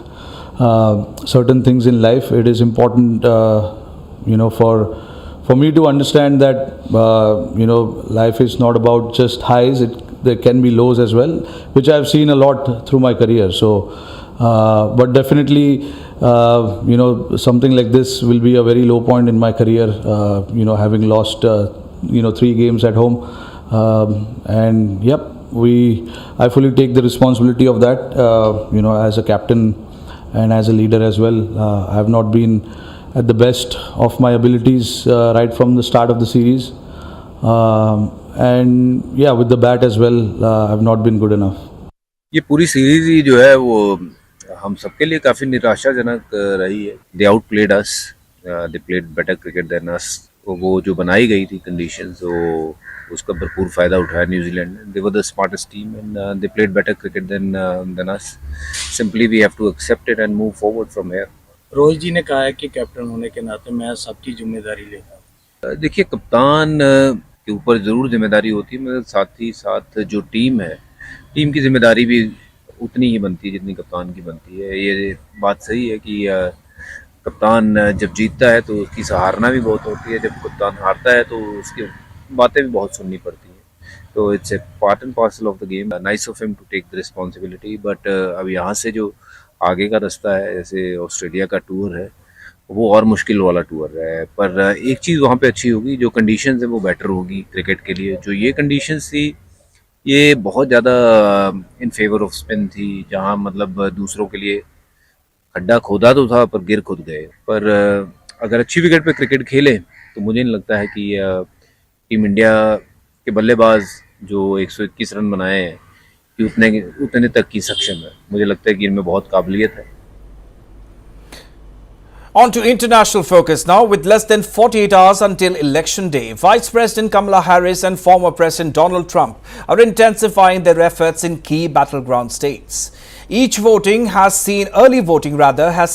S5: certain things in life. It is important, for me to understand that, life is not about just highs. There can be lows as well, which I've seen a lot through my career. So, but definitely, something like this will be a very low point in my career, having lost, 3 games at home. And yep, I fully take the responsibility of that, as a captain and as a leader as well. I have not been at the best of my abilities right from the start of the series. And yeah, with the bat as well, I've not been good enough.
S6: ये पूरी series ही जो है वो हम सबके लिए काफ़ी निराशाजनक रही है. They outplayed us, they played better cricket than us. वो जो बनाई गई थी conditions, वो उसका भरपूर फ़ायदा उठाया न्यूजीलैंड ने. They were the smartest team and they played better cricket than us. Simply we have to accept it and move forward from here.
S23: Rohit जी ने कहा है कि कैप्टन होने के नाते मैं सबकी जिम्मेदारी लेता हूँ.
S6: देखिए, कप्तान के ऊपर ज़रूर जिम्मेदारी होती है, मगर साथ ही साथ जो टीम है, टीम की जिम्मेदारी भी उतनी ही बनती है जितनी कप्तान की बनती है. ये बात सही है कि कप्तान जब जीतता है तो उसकी सराहना भी बहुत होती है, जब कप्तान हारता है तो उसकी बातें भी बहुत सुननी पड़ती हैं. तो it's a part and parcel of the game. Nice of him to take the responsibility, but अब यहाँ से जो आगे का रास्ता है, जैसे ऑस्ट्रेलिया का टूर है, वो और मुश्किल वाला टूर है. पर एक चीज़ वहाँ पे अच्छी होगी, जो कंडीशंस है वो बेटर होगी क्रिकेट के लिए. जो ये कंडीशंस थी, ये बहुत ज़्यादा इन फेवर ऑफ स्पिन थी, जहाँ मतलब दूसरों के लिए खड्डा खोदा तो था पर गिर खुद गए. पर अगर अच्छी विकेट पे क्रिकेट खेलें तो मुझे नहीं लगता है कि टीम इंडिया के बल्लेबाज जो 121 रन बनाए हैं कि उतने तक की सक्षम है. मुझे लगता है कि इनमें बहुत काबिलियत है.
S2: On to international focus now. With less than 48 hours until election day, Vice President Kamala Harris and former President Donald Trump are intensifying their efforts in key battleground states. Early voting has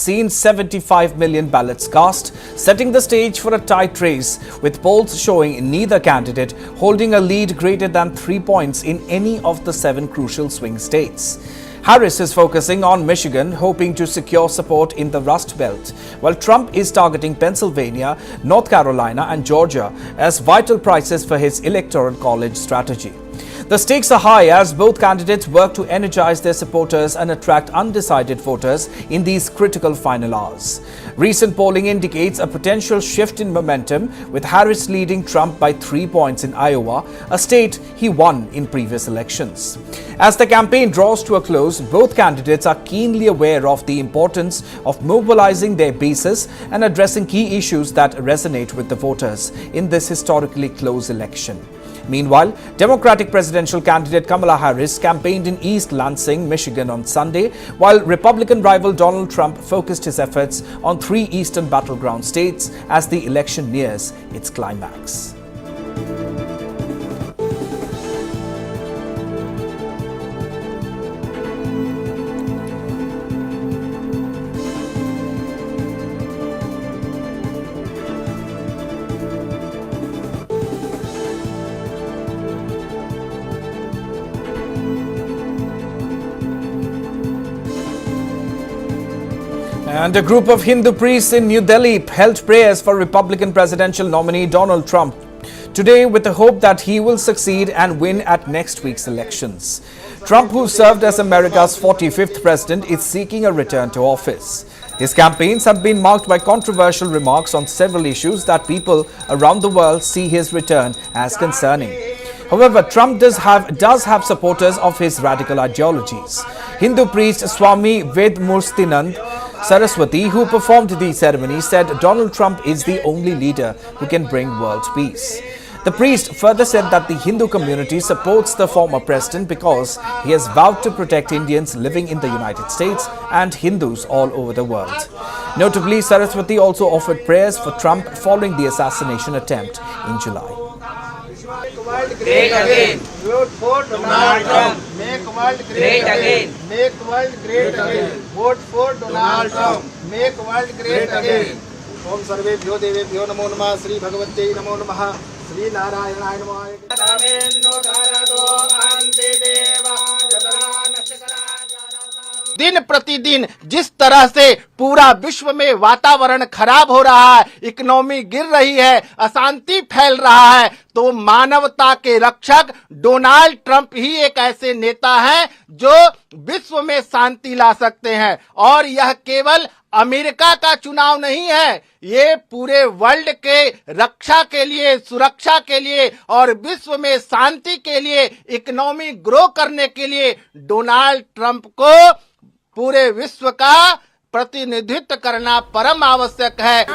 S2: seen 75 million ballots cast, setting the stage for a tight race, with polls showing neither candidate holding a lead greater than 3 points in any of the 7 crucial swing states. Harris is focusing on Michigan, hoping to secure support in the Rust Belt, while Trump is targeting Pennsylvania, North Carolina and Georgia as vital prizes for his electoral college strategy. The stakes are high as both candidates work to energize their supporters and attract undecided voters in these critical final hours. Recent polling indicates a potential shift in momentum, with Harris leading Trump by 3 points in Iowa, a state he won in previous elections. As the campaign draws to a close, both candidates are keenly aware of the importance of mobilizing their bases and addressing key issues that resonate with the voters in this historically close election. Meanwhile, Democratic presidential candidate Kamala Harris campaigned in East Lansing, Michigan on Sunday, while Republican rival Donald Trump focused his efforts on 3 eastern battleground states as the election nears its climax. And a group of Hindu priests in New Delhi held prayers for Republican presidential nominee Donald Trump today with the hope that he will succeed and win at next week's elections. Trump, who served as America's 45th president, is seeking a return to office. His campaigns have been marked by controversial remarks on several issues that people around the world see his return as concerning. However, Trump does have supporters of his radical ideologies. Hindu priest Swami Vedmurtinand Saraswati, who performed the ceremony, said Donald Trump is the only leader who can bring world peace. The priest further said that the Hindu community supports the former president because he has vowed to protect Indians living in the United States and Hindus all over the world. Notably, Saraswati also offered prayers for Trump following the assassination attempt in July.
S9: Great again. Vote for Donald Trump. Make world great again. Make world great again. Vote for Donald Trump. Make world great again. Om सर्वेभ्यो देवेभ्यो नमो नमः. श्री भगवते नमो नमः. श्री नारायणाय नमः. दिन प्रतिदिन जिस तरह से पूरा विश्व में वातावरण खराब हो रहा है, इकोनॉमी गिर रही है, अशांति फैल रहा है, तो मानवता के रक्षक डोनाल्ड ट्रंप ही एक ऐसे नेता हैं जो विश्व में शांति ला सकते हैं। और यह केवल अमेरिका का चुनाव नहीं है, ये पूरे वर्ल्ड के रक्षा के लिए, सुरक्षा के लिए और विश्व में शांति के लिए, इकोनॉमी ग्रो करने के लिए डोनाल्ड ट्रंप को पूरे विश्व का प्रतिनिधित्व करना परम आवश्यक है।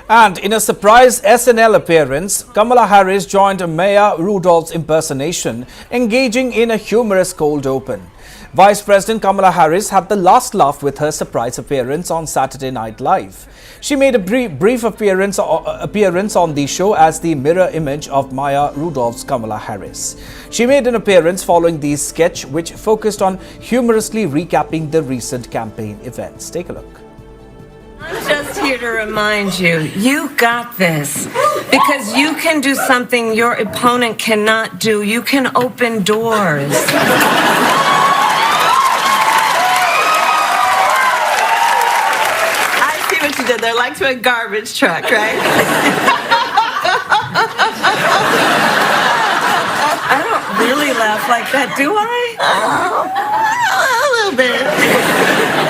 S2: And in a surprise SNL appearance, Kamala Harris joined Maya Rudolph's impersonation, engaging in a humorous cold open. Vice President Kamala Harris had the last laugh with her surprise appearance on Saturday Night Live. She made a brief appearance on the show as the mirror image of Maya Rudolph's Kamala Harris. She made an appearance following the sketch, which focused on humorously recapping the recent campaign events. Take a look.
S10: I'm just here to remind you, you got this. Because you can do something your opponent cannot do. You can open doors. They're like to a garbage truck, right? I don't really laugh like that, do I? A little bit.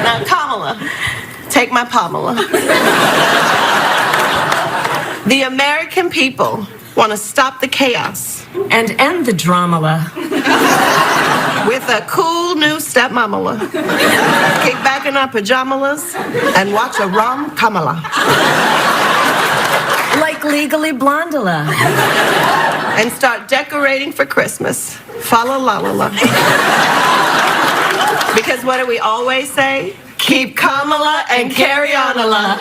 S10: Now, Kamala, take my Pamela. The American people want to stop the chaos and end the drama with a cool new stepmamala. Kick back in our pajamas and watch a rom Kamala. Like Legally Blondula. And start decorating for Christmas. Fa la la la la. Because what do we always say? Keep Kamala and carry on a la.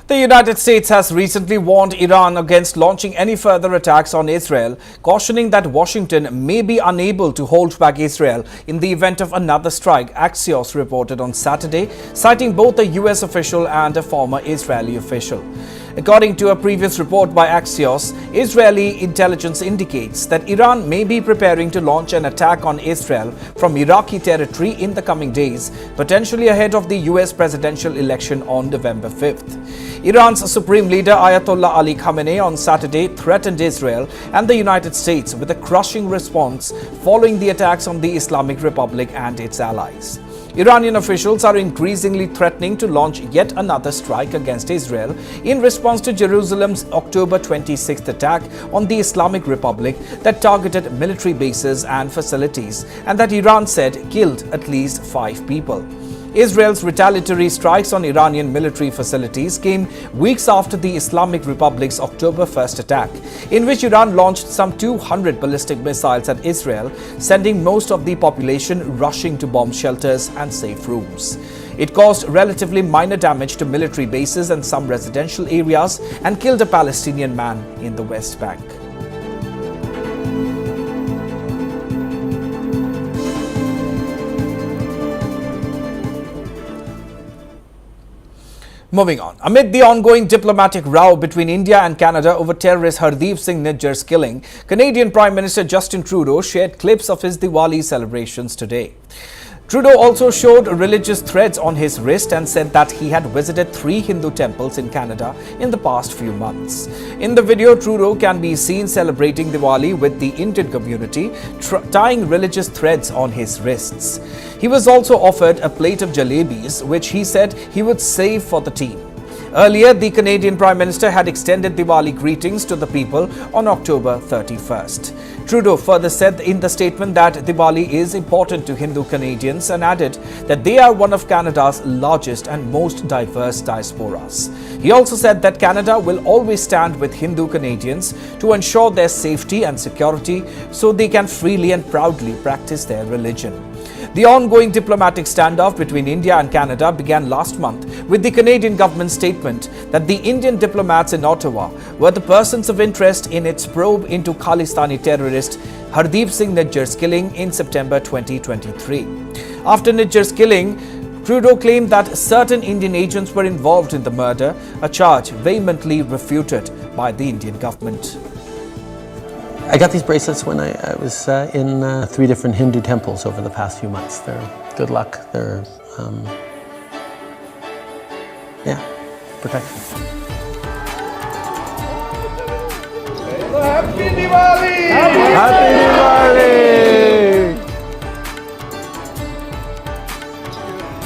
S2: The United States has recently warned Iran against launching any further attacks on Israel, cautioning that Washington may be unable to hold back Israel in the event of another strike, Axios reported on Saturday, citing both a U.S. official and a former Israeli official. According to a previous report by Axios, Israeli intelligence indicates that Iran may be preparing to launch an attack on Israel from Iraqi territory in the coming days, potentially ahead of the US presidential election on November 5th. Iran's supreme leader Ayatollah Ali Khamenei on Saturday threatened Israel and the United States with a crushing response following the attacks on the Islamic Republic and its allies. Iranian officials are increasingly threatening to launch yet another strike against Israel in response to Jerusalem's October 26th attack on the Islamic Republic that targeted military bases and facilities, and that Iran said killed at least 5 people. Israel's retaliatory strikes on Iranian military facilities came weeks after the Islamic Republic's October 1st attack, in which Iran launched some 200 ballistic missiles at Israel, sending most of the population rushing to bomb shelters and safe rooms. It caused relatively minor damage to military bases and some residential areas and killed a Palestinian man in the West Bank. Moving on, amid the ongoing diplomatic row between India and Canada over terrorist Hardeep Singh Nijjar's killing, Canadian Prime Minister Justin Trudeau shared clips of his Diwali celebrations today. Trudeau also showed religious threads on his wrist and said that he had visited 3 Hindu temples in Canada in the past few months. In the video, Trudeau can be seen celebrating Diwali with the Indian community, tying religious threads on his wrists. He was also offered a plate of jalebis, which he said he would save for the team. Earlier, the Canadian Prime Minister had extended Diwali greetings to the people on October 31st. Trudeau further said in the statement that Diwali is important to Hindu Canadians and added that they are one of Canada's largest and most diverse diasporas. He also said that Canada will always stand with Hindu Canadians to ensure their safety and security so they can freely and proudly practice their religion. The ongoing diplomatic standoff between India and Canada began last month with the Canadian government's statement that the Indian diplomats in Ottawa were the persons of interest in its probe into Khalistani terrorist Hardeep Singh Nijjar's killing in September 2023. After Nijjar's killing, Trudeau claimed that certain Indian agents were involved in the murder, a charge vehemently refuted by the Indian government.
S8: I got these bracelets when I was in 3 different Hindu temples over the past few months. They're good luck. They're, protection.
S9: Happy Diwali!
S16: Happy Diwali!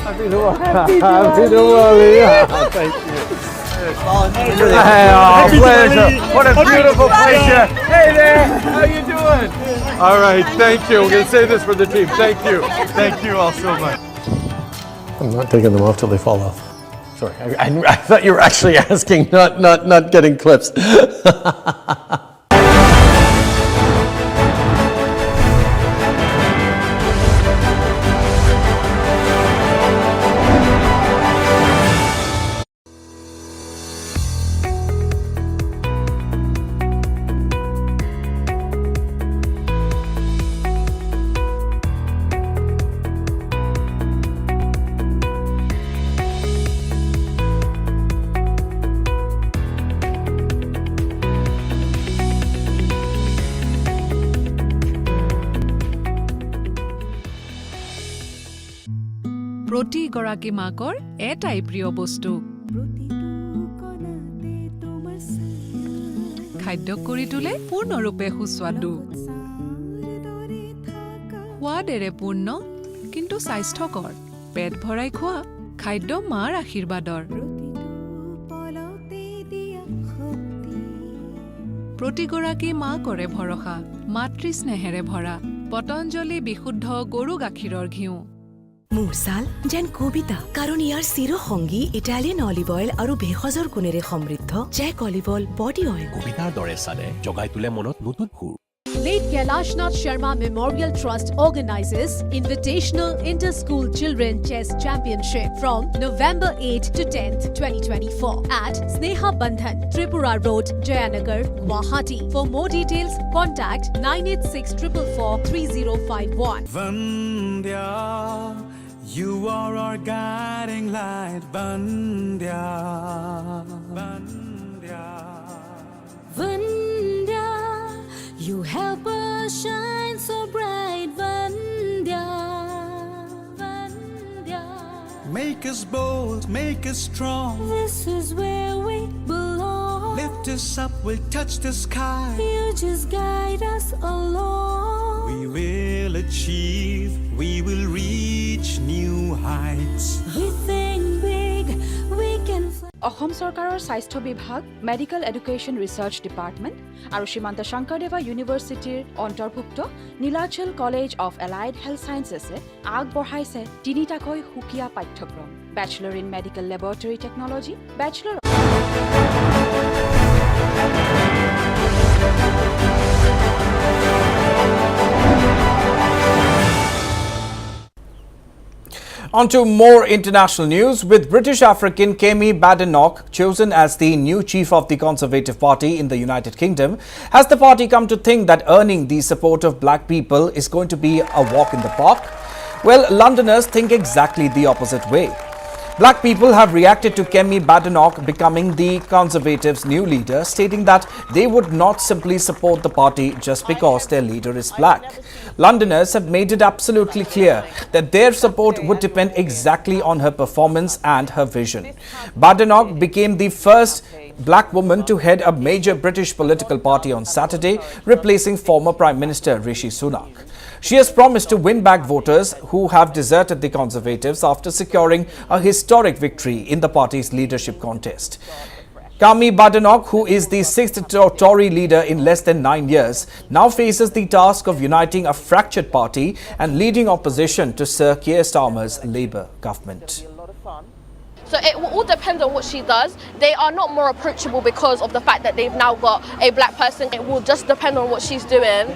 S16: Happy Diwali! Happy Diwali! Thank you.
S9: Hey, pleasure. What a beautiful place here. Hey there, how you doing?
S11: All right, thank you. We're going to say this for the team. Thank you. Thank you all so much.
S8: I'm not taking them off till they fall off. Sorry, I thought you were actually asking, not getting clips.
S4: প্ৰতিগৰাকী মাকৰ এটাই প্ৰিয় বস্তু খাদ্য কৰি তোলে পূৰ্ণৰূপে সুস্বাদু সোৱাদেৰে পূৰ্ণ কিন্তু স্বাস্থ্যকৰ পেট ভৰাই খোৱা খাদ্য মাৰ আশীৰ্বাদৰ প্ৰতিগৰাকী মা কৰে ভৰসা মাতৃ স্নেহেৰে ভৰা পতঞ্জলি বিশুদ্ধ গৰু গাখীৰৰ ঘিউ
S1: মুৰছাল যেন কবিতা কাৰণ ইয়াৰ চিৰসংগী ইটালিয়ান অলিভ অইল আৰু ভেষজৰ গুণেৰে সমৃদ্ধ Jack olive oil body oil
S15: কবিতাৰ দৰে চালে জগাই তোলে মনত নতুন সুৰ
S4: Late Kailashnath Sharma Memorial Trust organizes Invitational Inter-School Children Chess Championship from November 8 to 10th, 2024 at Sneha Bandhan, Tripura Road, Jayanagar, Guwahati. For more details, contact 9864443051.
S14: Vandya, you are our guiding light, Vandya. Vandya.
S22: Vandya, you help us shine so bright, Vandya. Vandya.
S14: Make us bold, make us strong.
S22: This is where we belong.
S14: Lift us up, we'll touch the sky.
S22: You just guide us along.
S14: We will achieve, we will reach new heights.
S22: We think big, we can fly.
S3: অসম চৰকাৰৰ স্বাস্থ্য বিভাগ medical education research department আৰু শ্ৰীমন্ত শংকৰদেৱা ইউনিভাৰ্চিটিৰ অন্তৰ্ভুক্ত Nilachal college of allied health ছায়েন্সেছে আগবঢ়াইছে 3টাকৈ সুকীয়া পাঠ্যক্ৰম bachelor in medical laboratory technology bachelor
S2: On to more international news, with British African Kemi Badenoch chosen as the new chief of the Conservative Party in the United Kingdom. Has the party come to think that earning the support of black people is going to be a walk in the park? Well, Londoners think exactly the opposite way. Black people have reacted to Kemi Badenoch becoming the Conservatives' new leader, stating that they would not simply support the party just because their leader is black. Londoners have made it absolutely clear that their support would depend exactly on her performance and her vision. Badenoch became the first black woman to head a major British political party on Saturday, replacing former Prime Minister Rishi Sunak. She has promised to win back voters who have deserted the Conservatives after securing a historic victory in the party's leadership contest. Kemi Badenoch, who is the sixth Tory leader in less than 9 years, now faces the task of uniting a fractured party and leading opposition to Sir Keir Starmer's Labour government.
S12: So it will all depend on what she does. They are not more approachable because of the fact that they've now got a black person. It will just depend on what she's doing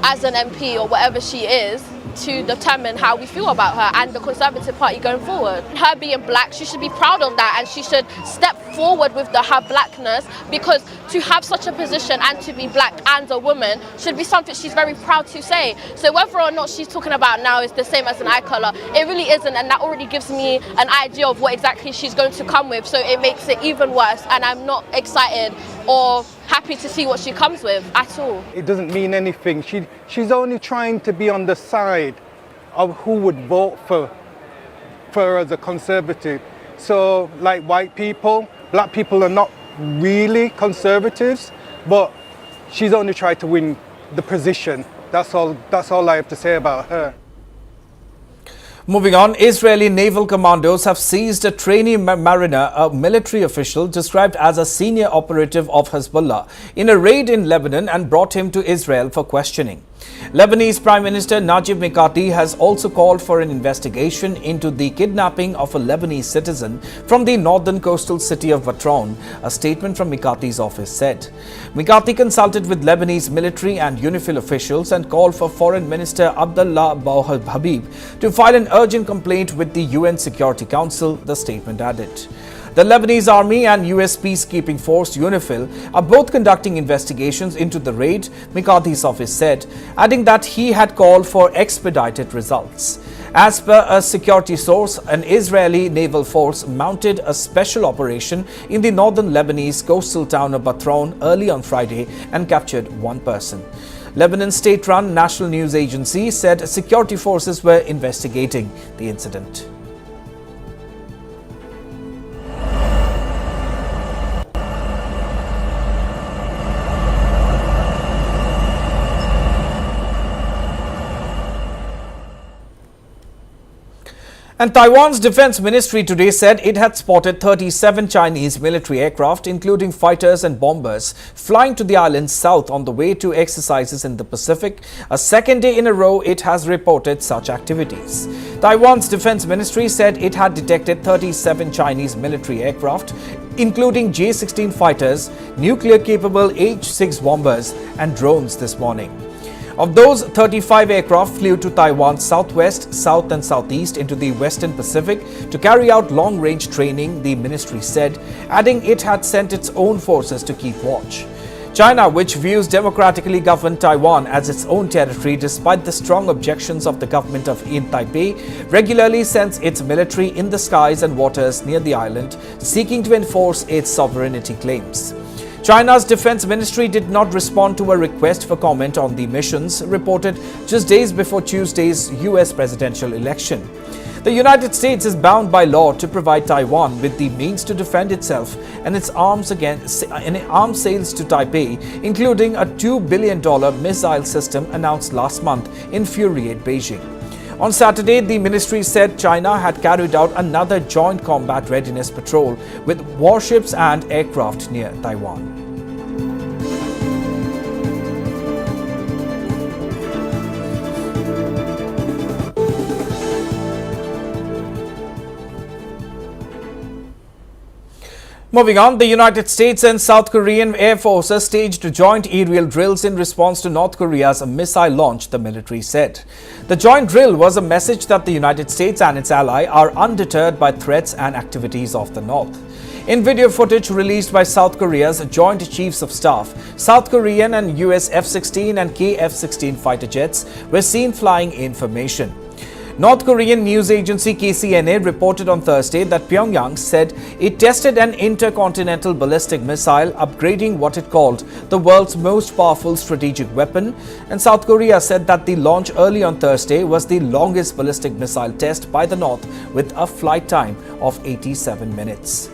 S12: as an MP or whatever she is to determine how we feel about her and the Conservative Party going forward. Her being black, she should be proud of that and she should step forward with her blackness, because to have such a position and to be black and a woman should be something she's very proud to say. So whether or not she's talking about now is the same as an eye colour, it really isn't, and that already gives me an idea of what exactly she's going to come with, so it makes it even worse, and I'm not excited or happy to see what she comes with at all.
S13: It doesn't mean anything. She's only trying to be on the side of who would vote for her as a Conservative. So like white people, black people are not really Conservatives, but she's only tried to win the position. That's all I have to say about her.
S2: Moving on, Israeli naval commandos have seized a trainee mariner, a military official described as a senior operative of Hezbollah, in a raid in Lebanon and brought him to Israel for questioning. Lebanese Prime Minister Najib Mikati has also called for an investigation into the kidnapping of a Lebanese citizen from the northern coastal city of Vatron, a statement from Mikati's office said. Mikati consulted with Lebanese military and UNIFIL officials and called for Foreign Minister Abdullah Habib to file an urgent complaint with the UN Security Council, the statement added. The Lebanese Army and US peacekeeping force UNIFIL are both conducting investigations into the raid, Mikati's office said, adding that he had called for expedited results. As per a security source, an Israeli naval force mounted a special operation in the northern Lebanese coastal town of Batron early on Friday and captured one person. Lebanon's state-run national news agency said security forces were investigating the incident. And Taiwan's defense ministry today said it had spotted 37 Chinese military aircraft, including fighters and bombers, flying to the island's south on the way to exercises in the Pacific. A second day in a row, it has reported such activities. Taiwan's defense ministry said it had detected 37 Chinese military aircraft, including J-16 fighters, nuclear-capable H-6 bombers, and drones this morning. Of those, 35 aircraft flew to Taiwan's southwest, south and southeast into the western Pacific to carry out long-range training, the ministry said, adding it had sent its own forces to keep watch. China, which views democratically governed Taiwan as its own territory despite the strong objections of the government in Taipei, regularly sends its military in the skies and waters near the island, seeking to enforce its sovereignty claims. China's defense ministry did not respond to a request for comment on the missions reported just days before Tuesday's US presidential election. The United States is bound by law to provide Taiwan with the means to defend itself and its arms sales to Taipei, including a $2 billion missile system announced last month, infuriate Beijing. On Saturday, the ministry said China had carried out another joint combat readiness patrol with warships and aircraft near Taiwan. Moving on, the United States and South Korean Air Forces staged joint aerial drills in response to North Korea's missile launch, the military said. The joint drill was a message that the United States and its ally are undeterred by threats and activities of the North. In video footage released by South Korea's Joint Chiefs of Staff, South Korean and US F-16 and KF-16 fighter jets were seen flying in formation. North Korean news agency KCNA reported on Thursday that Pyongyang said it tested an intercontinental ballistic missile, upgrading what it called the world's most powerful strategic weapon. And South Korea said that the launch early on Thursday was the longest ballistic missile test by the North, with a flight time of 87 minutes.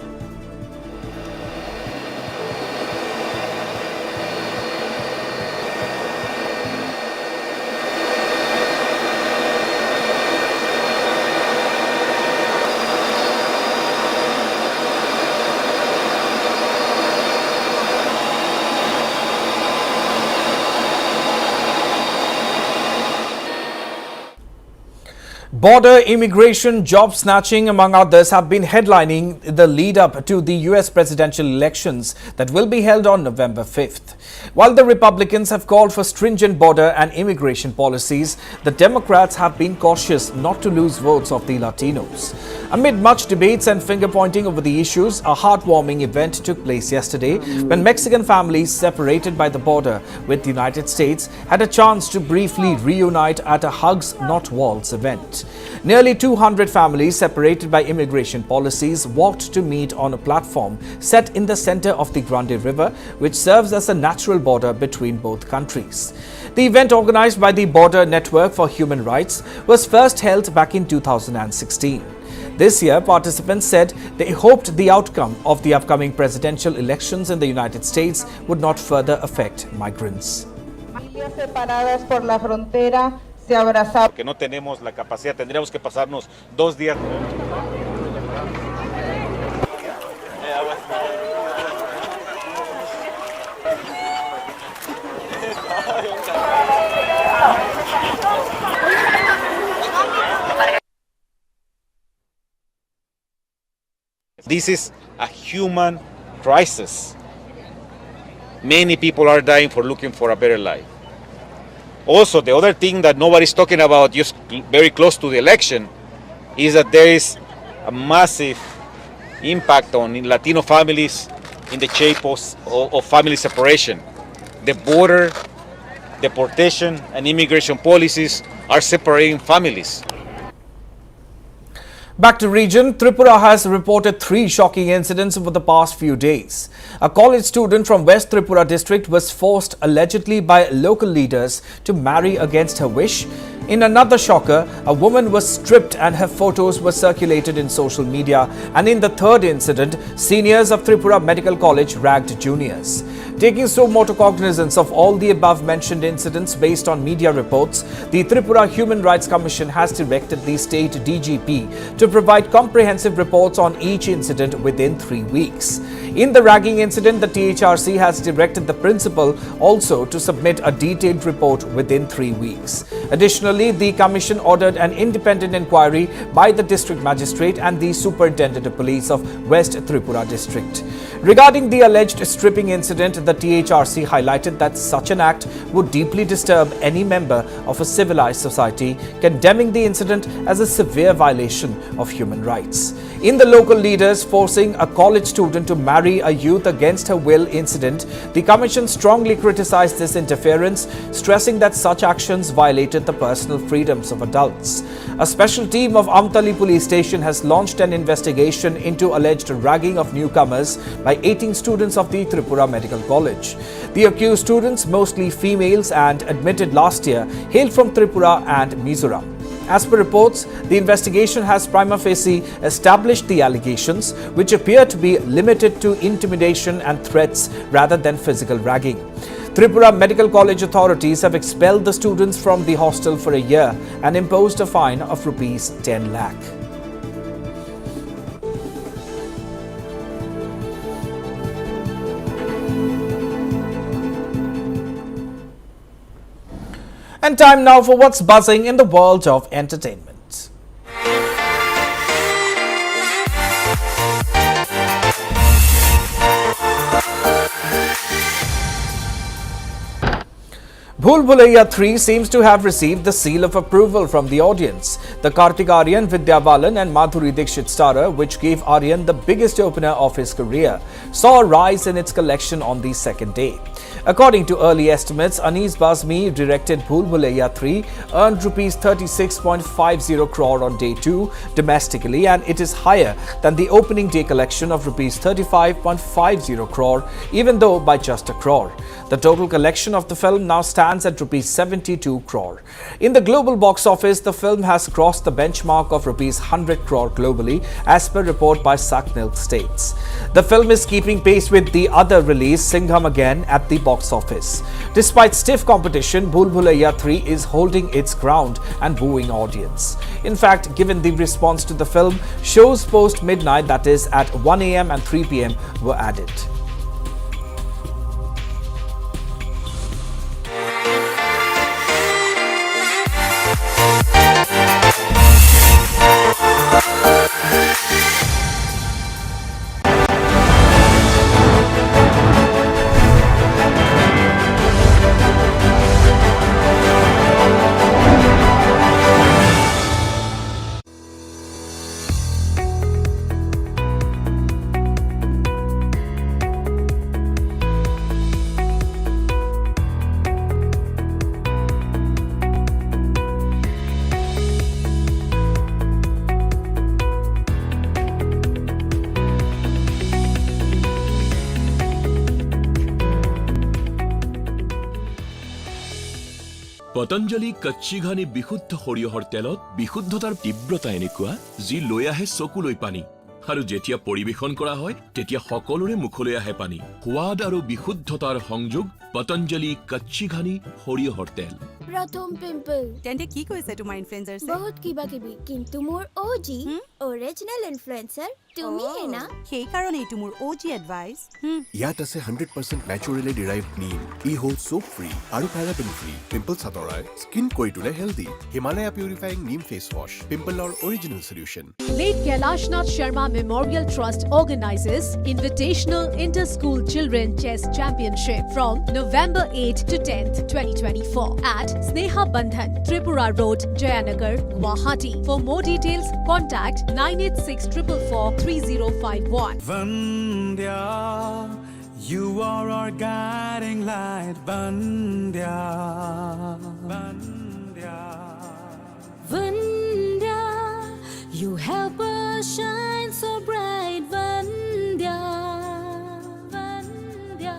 S2: Border immigration, job snatching, among others, have been headlining the lead up to the US presidential elections that will be held on November 5th. While the Republicans have called for stringent border and immigration policies, the Democrats have been cautious not to lose votes of the Latinos. Amid much debates and finger-pointing over the issues, a heartwarming event took place yesterday when Mexican families separated by the border with the United States had a chance to briefly reunite at a Hugs Not Walls event. Nearly 200 families separated by immigration policies walked to meet on a platform set in the center of the Grande River, which serves as a natural border between both countries. The event, organized by the Border Network for Human Rights, was first held back in 2016. This year, participants said they hoped the outcome of the upcoming presidential elections in the United States would not further affect migrants.
S17: Que no tenemos la capacidad, tendríamos que pasarnos 2 días. This is a human crisis. Many people are dying for looking for a better life. Also, the other thing that nobody's talking about, just very close to the election, is that there is a massive impact on Latino families in the shape of family separation. The border, deportation, and immigration policies are separating families.
S2: Back to region, Tripura has reported 3 shocking incidents over the past few days. A college student from West Tripura district was forced allegedly by local leaders to marry against her wish. In another shocker, a woman was stripped and her photos were circulated in social media. And in the third incident, seniors of Tripura Medical College ragged juniors. Taking so moto cognizance of all the above mentioned incidents based on media reports, the Tripura Human Rights Commission has directed the state DGP to provide comprehensive reports on each incident within 3 weeks. In the ragging incident, the THRC has directed the principal also to submit a detailed report within 3 weeks. Additionally, the commission ordered an independent inquiry by the district magistrate and the superintendent of police of West Tripura district. Regarding the alleged stripping incident, the THRC highlighted that such an act would deeply disturb any member of a civilized society, condemning the incident as a severe violation of human rights. In the local leaders forcing a college student to marry a youth against her will incident, the commission strongly criticized this interference, stressing that such actions violated the personal freedoms of adults. A special team of Amtali police station has launched an investigation into alleged ragging of newcomers by 18 students of the Tripura Medical College. The accused students, mostly females and admitted last year, hailed from Tripura and Mizoram. As per reports, the investigation has prima facie established the allegations, which appear to be limited to intimidation and threats rather than physical ragging. Tripura Medical College authorities have expelled the students from the hostel for a year and imposed a fine of rupees 10 lakh. And time now for what's buzzing in the world of entertainment. Bhool Bhulaiya 3 seems to have received the seal of approval from the audience. The Kartik Aaryan, Vidya Balan and Madhuri Dixit starrer, which gave Aaryan the biggest opener of his career, saw a rise in its collection on the second day. According to early estimates, Anees Bazmi directed Bhool Bhulaiya 3 earned rupees 36.50 crore on day 2 domestically, and it is higher than the opening day collection of rupees 35.50 crore, even though by just a crore. The total collection of the film now stands at rupees 72 crore. In the global box office, the film has crossed the benchmark of rupees 100 crore globally, as per report by SACNIL states. The film is keeping pace with the other release, Singham Again, at the box office. Despite stiff competition, Bhool Bhulaiya 3 is holding its ground and wooing audience. In fact, given the response to the film, shows post midnight, that is at 1 a.m. and 3 p.m. were added.
S15: Patanjali কচ্চি ঘানি বিশুদ্ধ সৰিয়হৰ তেলত বিশুদ্ধতাৰ তীব্ৰতা এনেকুৱা যি লৈ আহে চকুলৈ পানী, আৰু যেতিয়া পৰিবেশন কৰা হয় তেতিয়া সকলোৰে মুখলৈ আহে পানী। সোৱাদ আৰু বিশুদ্ধতাৰ সংযোগ পতঞ্জলি কচ্চি ঘানি সৰিয়হৰ তেল।
S22: প্ৰথম পিম্পল
S19: তেন্তে কি কৈছে তোমাৰ ইনফ্লুৱেঞ্চাৰ?
S22: বহুত কিবা কিবি, কিন্তু মোৰ OG অৰিজিনেল ইনফ্লুৱেঞ্চাৰ তুমি হে না।
S19: সেই কাৰণেই এইটো মোৰ OG এডভাইস।
S20: ইয়াত আছে 100% ন্যাচুৰেলি ডিৰাইভড নিম। ই হ'ল সোপ ফ্ৰী আৰু পেৰাবেন ফ্ৰী। পিম্পলছ আঁতৰাই স্কিন কৰি তোলে healthy. Himalaya purifying neem face wash, পিম্পলৰ original solution.
S4: Late Kailashnath Sharma Memorial Trust organizes Invitational Inter-School Children Chess Championship from November 8 to 10th, 2024 at Sneha Bandhan, Tripura Road, Jayanagar, Guwahati. For more details, contact 9864443051.
S14: Vandya, you are our guiding light. Vandya, Vandya,
S22: Vandya, you help us shine so bright. Vandya, Vandya,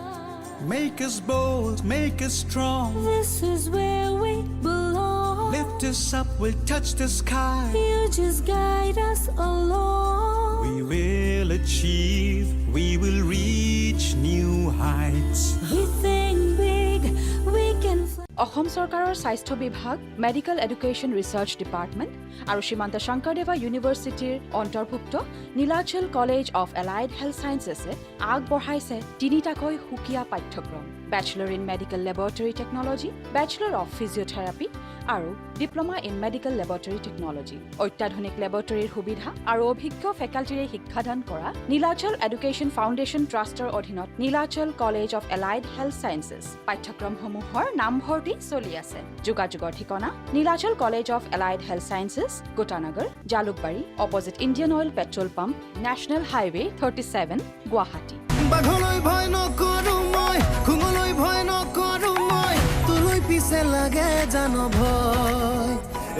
S14: make us bold, make us strong.
S22: this is where we belong.
S14: Lift us up, we'll touch the sky.
S22: You just guide us along.
S14: We will achieve, we will reach new heights.
S22: We think big, we can fly.
S21: অসম চৰকাৰৰ স্বাস্থ্য বিভাগ, medical education research department আৰু শ্ৰীমন্ত শংকৰদেৱা ইউনিভাৰ্চিটিৰ অন্তৰ্ভুক্ত Nilachal college of allied health ছায়েন্সেছে আগবঢ়াইছে 3টাকৈ সুকীয়া পাঠ্যক্ৰম: bachelor in medical laboratory technology, bachelor of physiotherapy আৰু diploma in medical laboratory technology. অত্যাধুনিক লেবৰেটৰীৰ সুবিধা আৰু অভিজ্ঞ ফেকাল্টিৰে শিক্ষাদান কৰা নীলাচল এডুকেশ্যন ফাউণ্ডেশ্যন ট্ৰাষ্টৰ অধীনত Nilachal college of allied health sciences পাঠ্যক্ৰমসমূহৰ নামভৰ্তি চলি আছে। যোগাযোগৰ ঠিকনা: Nilachal college of allied health sciences, Gotanagar, Jalukbari, opposite Indian oil petrol pump, national highway 37, Guwahati.
S14: বাঘলৈ ভয় নকৰো মই, খুঙলৈ ভয় নকৰো মই, তোলৈ পিছে লাগে জানো ভয়।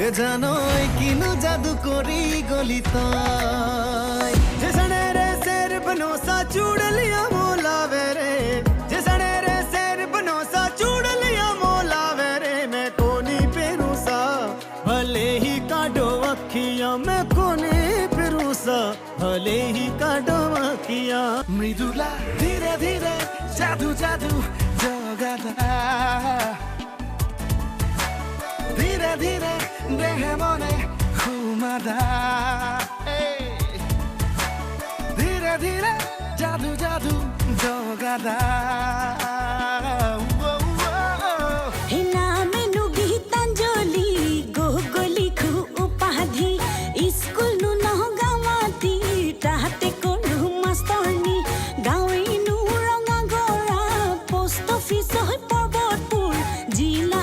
S14: এ জানই কিনো যাদু কৰি গলি তই। যেসনে রে সের বনোসা চুড় লিয়া মোলাवे रे, যেসনে রে সের বনোসা চুড় लिया मोलावे रे। मैं कोनी पेरूसा भले ही काटो अखियां, मैं कोनी पेरूसा भले ही काटो अखियां। मृदुला धीरे धीरे जादू जादू जगाता, धीरे धीरे देह मने घुमाता। धीरे धीरे जादू जादू जगाता।
S22: हिना मेनु गीतांजलि गोगोली खु उपाधि स्कूल नु न गावाती ताहते कोनु मास्टरनी गावे नु रंगा गोरा पोस्ट ऑफिस होय पर्वतपुर जिला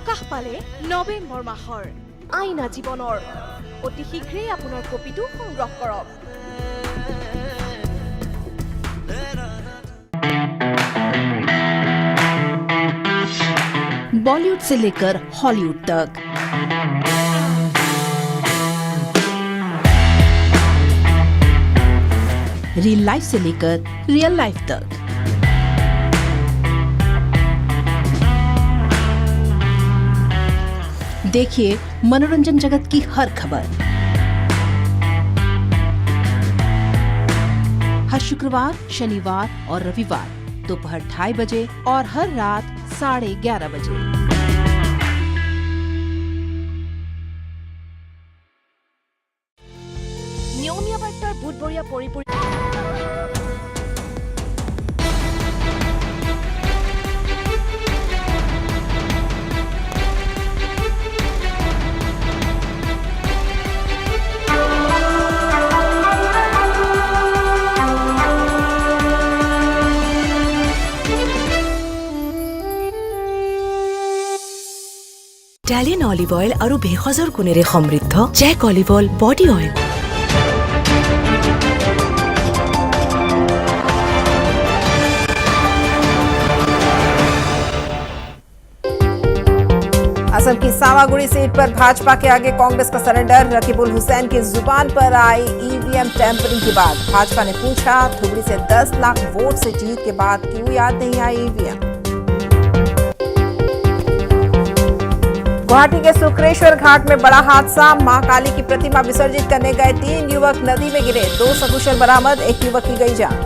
S3: প্ৰকাশ পালে নৱেম্বৰ মাহৰ আইনা জীৱনৰ অতি শীঘ্ৰেই আপোনাৰ কপিটো সংগ্ৰহ কৰক।
S5: बॉलीवुड से लेकर हॉलीवुड तक रियल लाइफ से लेकर रियल लाइफ तक देखिए मनोरंजन जगत की हर खबर हर शुक्रवार, शनिवार और रविवार दोपहर 2:30 बजे और हर रात 11:30 बजे।
S3: নিয়মীয়া বাৰ্তাৰ বুধবৰীয়া পৰিপূৰ্ণ
S1: ইটালিয়ান অলিভ অইল আৰু ভেষজৰ গুণেৰে সমৃদ্ধ Jack olive oil body oil.
S7: Assam की सामागुड़ी सीट पर भाजपा के आगे कांग्रेस का सरेंडर। रकीबुल हुसैन की जुबान पर आई ईवीएम टैंपरिंग की बात। भाजपा ने पूछा, धुबरी से 10 लाख वोट से जीत के बाद क्यों याद नहीं आई ईवीएम। गुवाहाटी के शुक्रेश्वर घाट में बड़ा हादसा। मां काली की प्रतिमा विसर्जित करने गए 3 युवक नदी में गिरे। 2 सकुशल बरामद, 1 युवक की गई जान।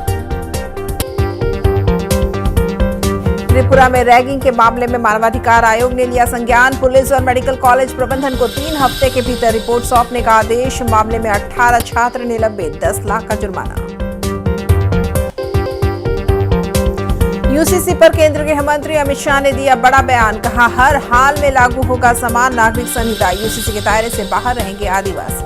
S7: त्रिपुरा में रैगिंग के मामले में मानवाधिकार आयोग ने लिया संज्ञान। पुलिस और मेडिकल कॉलेज प्रबंधन को 3 हफ्ते के भीतर रिपोर्ट सौंपने का आदेश। मामले में 18 छात्र निलंबित, 10 लाख का जुर्माना। यूसीसी पर केंद्रीय गृह मंत्री अमित शाह ने दिया बड़ा बयान। कहा, हर हाल में लागू होगा समान नागरिक संहिता। यूसीसी के दायरे से बाहर रहेंगे आदिवासी।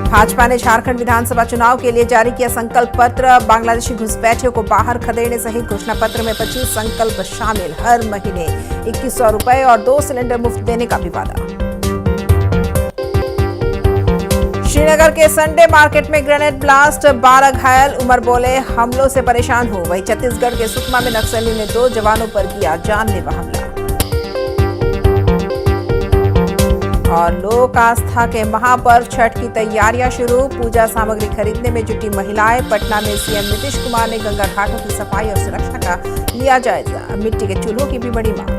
S7: भाजपा ने झारखंड विधानसभा चुनाव के लिए जारी किया संकल्प पत्र। बांग्लादेशी घुसपैठियों को बाहर खदेड़ने सहित घोषणा पत्र में 25 संकल्प शामिल। हर महीने 2100 रुपए और 2 सिलेंडर मुफ्त देने का भी वादा। श्रीनगर के संडे मार्केट में ग्रेनेड ब्लास्ट, 12 घायल। उमर बोले, हमलों से परेशान हूं। वहीं छत्तीसगढ़ के सुकमा में नक्सलियों ने 2 जवानों पर किया जानलेवा हमला। और लोक आस्था के महापर्व छठ की तैयारियां शुरू। पूजा सामग्री खरीदने में जुटी महिलाएं। पटना में सीएम नीतीश कुमार ने गंगा घाटों की सफाई और सुरक्षा का लिया जायजा। मिट्टी के चूल्हों की भी बड़ी मांग।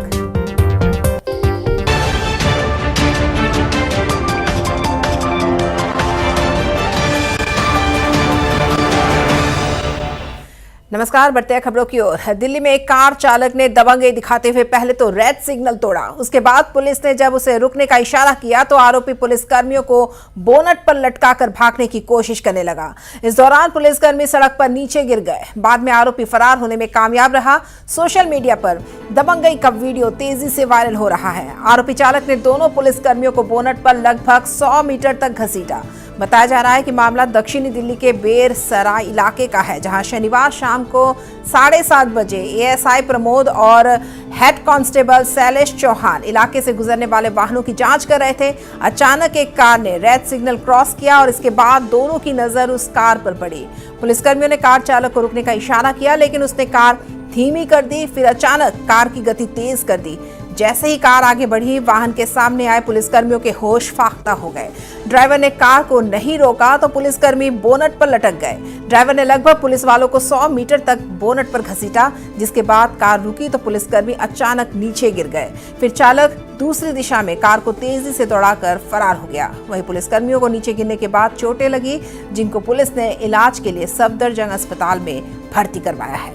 S7: नमस्कार, बढ़ते हैं खबरों की ओर। दिल्ली में एक कार चालक ने दबंगई दिखाते हुए पहले तो रेड सिग्नल तोड़ा। उसके बाद पुलिस ने जब उसे रुकने का इशारा किया तो आरोपी पुलिसकर्मियों को बोनट पर लटकाकर भागने की कोशिश करने लगा। इस दौरान पुलिसकर्मी सड़क पर नीचे गिर गए। बाद में आरोपी फरार होने में कामयाब रहा। सोशल मीडिया पर दबंगई का वीडियो तेजी से वायरल हो रहा है। आरोपी चालक ने दोनों पुलिसकर्मियों को बोनट पर लगभग 100 मीटर तक घसीटा। बताया जा रहा है कि मामला दक्षिणी दिल्ली के बेर सराय इलाके का है, जहां शनिवार शाम को 7:30 बजे एएसआई प्रमोद और हेड कांस्टेबल शैलेश चौहान इलाके से गुजरने वाले वाहनों की जांच कर रहे थे। अचानक एक कार ने रेड सिग्नल क्रॉस किया और इसके बाद दोनों की नजर उस कार पर पड़ी। पुलिसकर्मियों ने कार चालक को रुकने का इशारा किया, लेकिन उसने कार धीमी कर दी। फिर अचानक कार की गति तेज कर दी। जैसे ही कार आगे बढ़ी, वाहन के सामने आए पुलिसकर्मियों के होश फाख्ता हो गए। ड्राइवर ने कार को नहीं रोका तो पुलिसकर्मी बोनट पर लटक गए। ड्राइवर ने लगभग पुलिस वालों को 100 मीटर तक बोनट पर घसीटा, जिसके बाद कार रुकी तो पुलिसकर्मी अचानक नीचे गिर गए। फिर चालक दूसरी दिशा में कार को तेजी से दौड़ाकर फरार हो गया। वहीं पुलिसकर्मियों को नीचे गिरने के बाद चोटें लगी, जिनको पुलिस ने इलाज के लिए सफदरजंग अस्पताल में भर्ती करवाया है।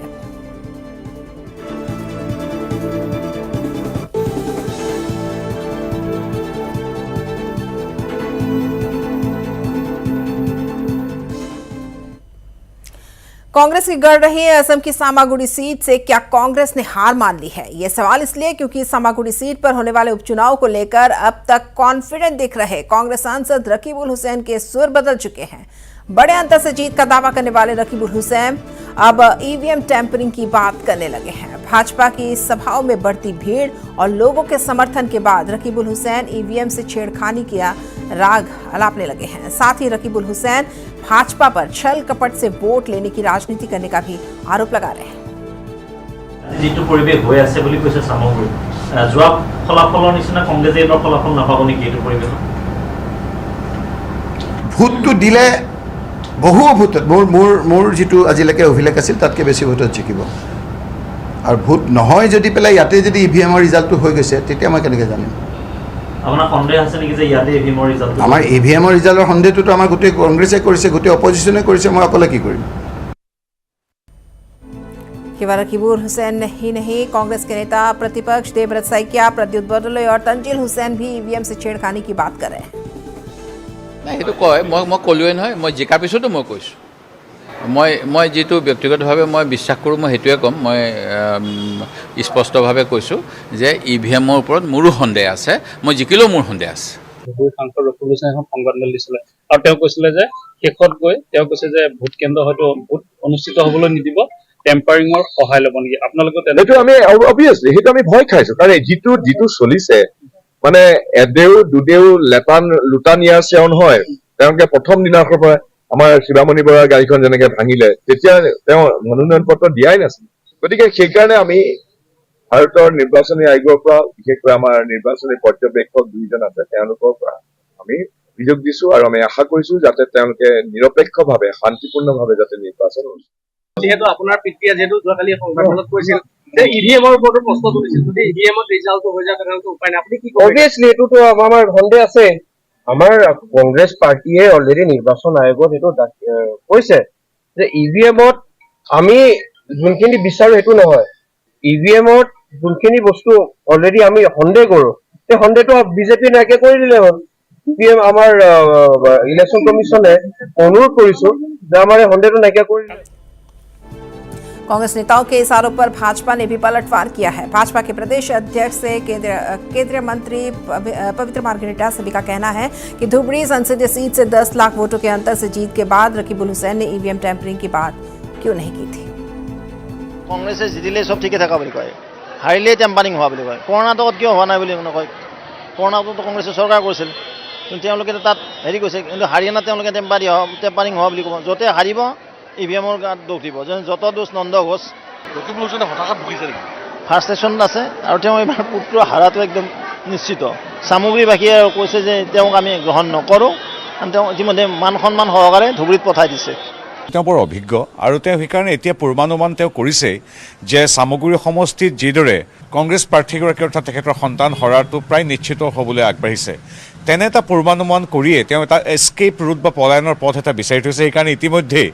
S7: कांग्रेस की गढ़ रही असम की सामागुड़ी सीट से क्या कांग्रेस ने हार मान ली है? यह सवाल इसलिए क्योंकि सामागुड़ी सीट पर होने वाले उपचुनाव को लेकर अब तक कॉन्फिडेंट दिख रहे कांग्रेस सांसद रकीबुल हुसैन के सुर बदल चुके हैं। बड़े अंतर से जीत का दावा करने वाले रकीबुल हुसैन अब ईवीएम टैंपरिंग की बात करने लगे हैं। भाजपा की सभाओं में बढ़ती भीड़ और लोगों के समर्थन के बाद रकीबुल हुसैन ईवीएम से छेड़खानी किया राग अलापने लगे हैं। साथ ही रकीबुल हुसैन भाजपा पर छल कपट से वोट लेने की राजनीति करने का भी आरोप लगा रहे हैं।
S6: যিটো পৰিৱেশ হৈ আছে বুলি কৈছে সামগ্ৰী যোৱা ফলাফলৰ নিচিনা কংগ্ৰেছে এইবাৰ ফলাফল নাপাব নেকি এইটো পৰিৱেশত
S18: ভোটটো দিলে বহু ভোটত মোৰ যিটো আজিলৈকে অভিলেখ আছিল তাতকৈ বেছি ভোটত জিকিব আৰু ভোট নহয় যদি পেলাই ইয়াতে যদি ইভিএমৰ ৰিজাল্টটো হৈ গৈছে তেতিয়া মই কেনেকৈ জানিম
S6: আপোনাৰ সন্দেহ আছে নেকি যে ইয়াতে ইভিএমৰ ৰিজাল্ট
S18: আমাৰ ইভিএমৰ ৰিজাল্টৰ সন্দেহটোতো আমাৰ গোটেই কংগ্ৰেছে কৰিছে গোটেই অপজিশ্যনে কৰিছে মই অকলে কি কৰিম
S7: केवल रकीबुल हुसैन ही नहीं, कांग्रेस के नेता प्रतिपक्ष देवव्रत सैकिया, प्रद्युत बरदলৈ और तंजील हुसैन भी ईवीएम से छेड़खानी की बात कर रहे हैं।
S23: নাই সেইটো কয় মই ক'লোৱে নহয় মই জিকাৰ পিছতো মই কৈছোঁ মই যিটো ব্যক্তিগতভাৱে মই বিশ্বাস কৰোঁ মই সেইটোৱে ক'ম মই স্পষ্টভাৱে কৈছোঁ যে ইভিএমৰ ওপৰত মোৰো সন্দেহ আছে মই জিকিলেও মোৰ সন্দেহ আছে
S24: সাংসদ ৰকিবুল হুছেইনে এখন সংবাদমেল দিছিলে আৰু তেওঁ কৈছিলে যে শেষত গৈ তেওঁ কৈছে যে ভোট কেন্দ্ৰ হয়তো ভোট অনুষ্ঠিত হ'বলৈ নিদিব টেম্পাৰিঙৰ সহায় ল'ব নেকি আপোনালোকে
S25: সেইটো আমি অবভিয়াছলি সেইটো আমি ভয় খাইছো কাৰণ যিটো চলিছে মানে এদেও দুদেও লেটান লুটা নিয়াৰ চেও নহয় তেওঁলোকে প্ৰথম দিনাৰ পৰা আমাৰ শিৱামণি বৰাৰ গাড়ীখন যেনেকে ভাঙিলে তেতিয়া তেওঁ মনোনয়ন পত্ৰ দিয়াই নাছিল গতিকে সেইকাৰণে আমি ভাৰতৰ নিৰ্বাচনী আয়োগৰ পৰা বিশেষকৈ আমাৰ নিৰ্বাচনী পৰ্যবেক্ষক দুইজন আছে তেওঁলোকৰ পৰা আমি অভিযোগ দিছো আৰু আমি আশা কৰিছো যাতে তেওঁলোকে নিৰপেক্ষভাৱে শান্তিপূৰ্ণভাৱে যাতে নিৰ্বাচন
S24: যেহেতু আপোনাৰ পিতৃয়ে যেহেতু যোৱাকালি সংবাদমেলত কৈছিল যে ইভিএমৰ ওপৰতো প্ৰশ্ন তুলিছিল যদি ইভিএমত ৰিজাল্টটো হৈ যায় তেনেহ'লে উপায় নাই আপুনি কি ক'ব অবভিয়াছলি এইটোতো আমাৰ সন্দেহ আছে আমাৰ কংগ্ৰেছ পাৰ্টিয়ে অলৰেডি নিৰ্বাচন আয়োগত এইটো কৈছে যে ইভিএমত আমি যোনখিনি বিচাৰো সেইটো নহয় ইভিএমত যোনখিনি বস্তু অলৰেডি আমি সন্দেহ কৰোঁ সেই সন্দেহটো বিজেপি নাইকিয়া কৰি দিলে হ'ল ইভিএম আমাৰ ইলেকশ্যন কমিশ্যনে অনুৰোধ কৰিছো যে আমাৰ এই সন্দেহটো নাইকিয়া কৰি দিলে
S7: कांग्रेस नेताओं के इस आरोप पर भाजपा ने भी पलटवार किया है। भाजपा के प्रदेश अध्यक्ष से केंद्रीय मंत्री पवित्र मार्गरेटा सभी का कहना है कि धुबरी संसदीय सीट से 10 लाख वोटों के अंतर से जीत के बाद रकीबुल हुसैन ने ईवीएम टैंपरिंग की बात क्यों नहीं की थी।
S9: कांग्रेस जितिले सब ठीके थाका বুলি কয় হাৰিলে টেম্পাৰিং হোৱা বুলি কয় কৰ্ণাটকত কিয় হোৱা নাই বুলি নকয় কৰ্ণাটকত কংগ্ৰেছে চৰকাৰ কৰিছিল কিন্তু তেওঁলোকে তাত হেৰি কৈছে কিন্তু হাৰিয়ানাত তেওঁলোকে টেম্পাৰিং হোৱা বুলি ক'ব য'তে হাৰিব ইভিএমৰ গাত দোষ দিব যেন যত দোষ নন্দ ঘোষ ৰকিবুল হুছেইনে হঠাৎ ভুগিছে নেকি ফাৰ্ষ্ট ষ্টেচন আছে আৰু তেওঁ এইবাৰ পুত্ৰ হাৰাটো একদম নিশ্চিত সামগ্ৰীবাসীয়ে কৈছে যে তেওঁক আমি গ্ৰহণ নকৰোঁ তেওঁ ইতিমধ্যে মান সন্মান সহকাৰে ধুবুৰীত পঠাই দিছে
S26: তেওঁ বৰ অভিজ্ঞ আৰু তেওঁ সেইকাৰণে এতিয়া পূৰ্বানুমান তেওঁ কৰিছে যে সামগ্ৰী সমষ্টিত যিদৰে কংগ্ৰেছ প্ৰাৰ্থীগৰাকীৰ অৰ্থাৎ তেখেতৰ সন্তান হৰাটো প্ৰায় নিশ্চিত হ'বলৈ আগবাঢ়িছে তেনে এটা পূৰ্বানুমান কৰিয়ে তেওঁ এটা এস্কেপ ৰুট বা পলায়নৰ পথ এটা বিচাৰি থৈছে সেইকাৰণে ইতিমধ্যে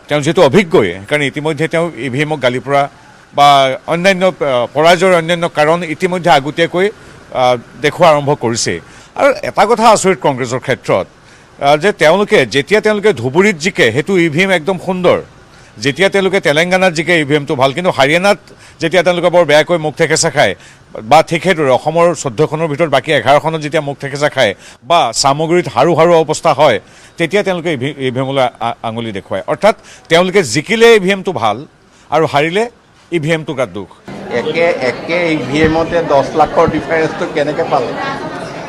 S26: তেওঁ যেহেতু অভিজ্ঞই সেইকাৰণে ইতিমধ্যে তেওঁ ইভিএমক গালি পৰা বা অন্যান্য পৰাজয়ৰ অন্যান্য কাৰণ ইতিমধ্যে আগতীয়াকৈ দেখুওৱা আৰম্ভ কৰিছে আৰু এটা কথা আচৰিত কংগ্ৰেছৰ ক্ষেত্ৰত যে যেতিয়া তেওঁলোকে ধুবুৰীত জিকে সেইটো ইভিএম একদম সুন্দৰ যেতিয়া তেওঁলোকে তেলেংগানাত জিকে ইভিএমটো ভাল কিন্তু হাৰিয়ানাত যেতিয়া তেওঁলোকে বৰ বেয়াকৈ মুখ থেকেচা খায় বা ঠিক সেইদৰে অসমৰ 14খনৰ ভিতৰত বাকী 11খনত যেতিয়া মুখ থেকেচা খায় বা সামগ্ৰীত হাৰু অৱস্থা হয় তেতিয়া তেওঁলোকে ইভিএমলৈ আঙুলি দেখুৱায় অৰ্থাৎ তেওঁলোকে জিকিলে ইভিএমটো ভাল আৰু হাৰিলে ইভিএমটো গাত দুখ
S27: একে ইভিএমতে 10 লাখৰ ডিফাৰেন্সটো কেনেকৈ পালে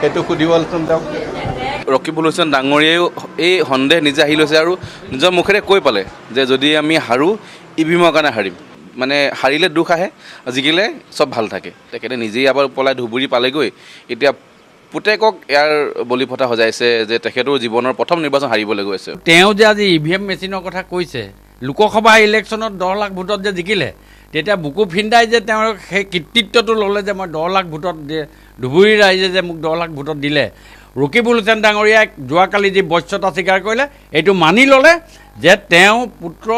S27: সেইটো সুধিবলচোন তেওঁক
S28: ৰকিবুল হুছেইন ডাঙৰীয়াও এই সন্দেহ নিজে আহি লৈছে আৰু নিজৰ মুখেৰে কৈ পালে যে যদি আমি হাৰো ইভিএমৰ কাৰণে হাৰিম মানে হাৰিলে দুখ আহে জিকিলে চব ভাল থাকে তেখেতে নিজেই আবার পলাই ধুবুৰী পালেগৈ এতিয়া পুতেকক ইয়াৰ বলি ফটা সজাইছে যে তেখেতৰ জীৱনৰ প্ৰথম নিৰ্বাচন হাৰিবলৈ গৈছে
S29: তেওঁ যে আজি ইভিএম মেচিনৰ কথা কৈছে লোকসভা ইলেকশ্যনত 10 লাখ ভোটত যে জিকিলে তেতিয়া বুকু ফিন্দাই যে তেওঁৰ সেই কৃতিত্বটো ল'লে যে মই 10 লাখ ভোটত ধুবুৰী ৰাইজে যে মোক 10 লাখ ভোটত দিলে ৰকিবুল হুছেইন ডাঙৰীয়াক যোৱাকালি যি বশ্যতা স্বীকাৰ কৰিলে এইটো মানি ল'লে যে তেওঁ পুত্ৰ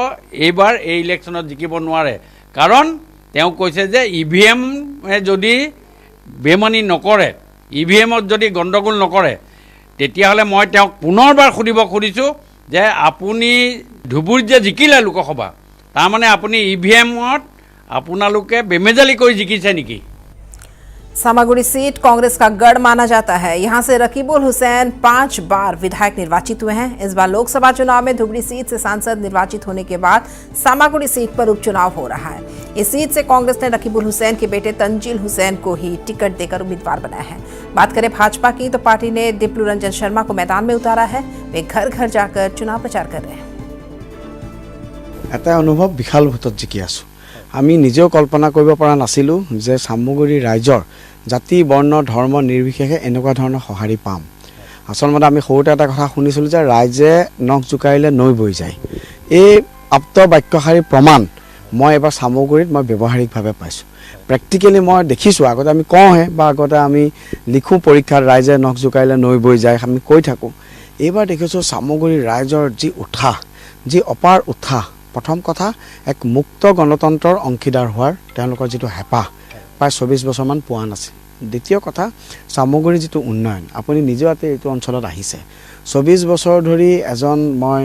S29: এইবাৰ এই ইলেকশ্যনত জিকিব নোৱাৰে কাৰণ তেওঁ কৈছে যে ইভিএম যদি বেমানি নকৰে ইভিএমত যদি গণ্ডগোল নকৰে তেতিয়াহ'লে মই তেওঁক পুনৰবাৰ সুধিব খুজিছোঁ যে আপুনি ধুবুৰীত যে জিকিলে লোকসভা তাৰমানে আপুনি ইভিএমত আপোনালোকে বেমেজালি কৰি জিকিছে নেকি
S7: सामागुड़ी सीट कांग्रेस का गढ़ माना जाता है। यहां से रकीबुल हुसैन 5 बार विधायक निर्वाचित हुए हैं। इस बार लोकसभा चुनाव में धुबरी सीट से सांसद निर्वाचित होने के बाद सामागुड़ी सीट पर उपचुनाव हो रहा है। इस सीट से कांग्रेस ने रकीबुल हुसैन के बेटे तंजील हुसैन को ही टिकट देकर उम्मीदवार बनाया है। बात करें भाजपा की तो पार्टी ने डिप्लू रंजन शर्मा को मैदान में उतारा है। वे घर घर जाकर चुनाव प्रचार कर रहे हैं।
S2: এটা অনুভৱ বিশাল ভোটত জিকি আছোঁ। আমি নিজেও কল্পনা কৰিব পৰা নাছিলোঁ যে চামগুৰি ৰাইজৰ জাতি বৰ্ণ ধৰ্ম নিৰ্বিশেষে এনেকুৱা ধৰণৰ সঁহাৰি পাম। আচলতে আমি সৰুতে এটা কথা শুনিছিলোঁ যে ৰাইজে নখ জোকাৰিলে নৈ বৈ যায়। এই আপ্ত বাক্যশাৰী প্ৰমাণ মই এবাৰ চামগুৰিত মই ব্যৱহাৰিকভাৱে পাইছোঁ। প্ৰেক্টিকেলি মই দেখিছোঁ। আগতে আমি কওঁহে বা আগতে আমি লিখোঁ পৰীক্ষাত ৰাইজে নখ জোকাৰিলে নৈ বৈ যায়, আমি কৈ থাকোঁ। এইবাৰ দেখিছোঁ চামগুৰি ৰাইজৰ যি উৎসাহ, যি অপাৰ উৎসাহ। প্ৰথম কথা এক মুক্ত গণতন্ত্ৰৰ অংশীদাৰ হোৱাৰ তেওঁলোকৰ যিটো হেঁপাহ প্ৰায় 24 বছৰমান পোৱা নাছিল। দ্বিতীয় কথা চামগুৰিৰ যিটো উন্নয়ন, আপুনি নিজেও এইটো অঞ্চলত আহিছে। 24 বছৰ ধৰি এজন, মই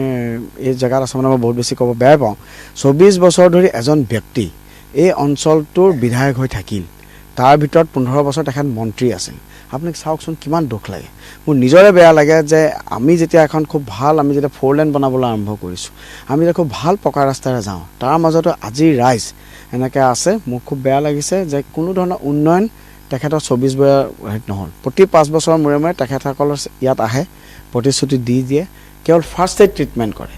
S2: এই জেগাত আচলতে মই বহুত বেছি ক'ব বেয়া পাওঁ, 24 বছৰ ধৰি এজন ব্যক্তি এই অঞ্চলটোৰ বিধায়ক হৈ থাকিল। তাৰ ভিতৰত 15 বছৰ তেখেত মন্ত্ৰী আছিল। আপুনি চাওকচোন কিমান দুখ লাগে। মোৰ নিজৰে বেয়া লাগে যে আমি যেতিয়া এখন খুব ভাল, আমি যেতিয়া 4 লেন বনাবলৈ আৰম্ভ কৰিছোঁ, আমি যেতিয়া খুব ভাল পকা ৰাস্তাৰে যাওঁ, তাৰ মাজতো আজি ৰাইজ এনেকৈ আছে। মোৰ খুব বেয়া লাগিছে যে কোনো ধৰণৰ উন্নয়ন তেখেতৰ 24 বছৰ নহ'ল। প্ৰতি 5 বছৰৰ মূৰে মূৰে তেখেতসকলৰ ইয়াত আহে, প্ৰতিশ্ৰুতি দি দিয়ে, কেৱল ফাৰ্ষ্ট এড ট্ৰিটমেণ্ট কৰে।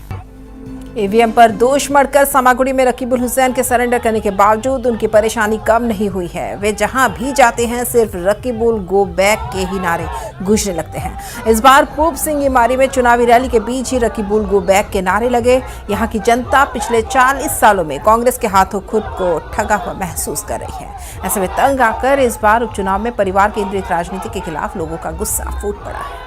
S7: ईवीएम पर दोष मढ़कर सामागुड़ी में रकीबुल हुसैन के सरेंडर करने के बावजूद उनकी परेशानी कम नहीं हुई है। वे जहां भी जाते हैं सिर्फ रकीबुल गो बैक के ही नारे गूंजने लगते हैं। इस बार पूर्व सिंह इमारी में चुनावी रैली के बीच ही रकीबुल गो बैक के नारे लगे। यहां की जनता पिछले 40 सालों में कांग्रेस के हाथों खुद को ठगा हुआ महसूस कर रही है। ऐसे में तंग आकर इस बार उपचुनाव में परिवार केंद्रित राजनीति के खिलाफ लोगों का गुस्सा फूट पड़ा है।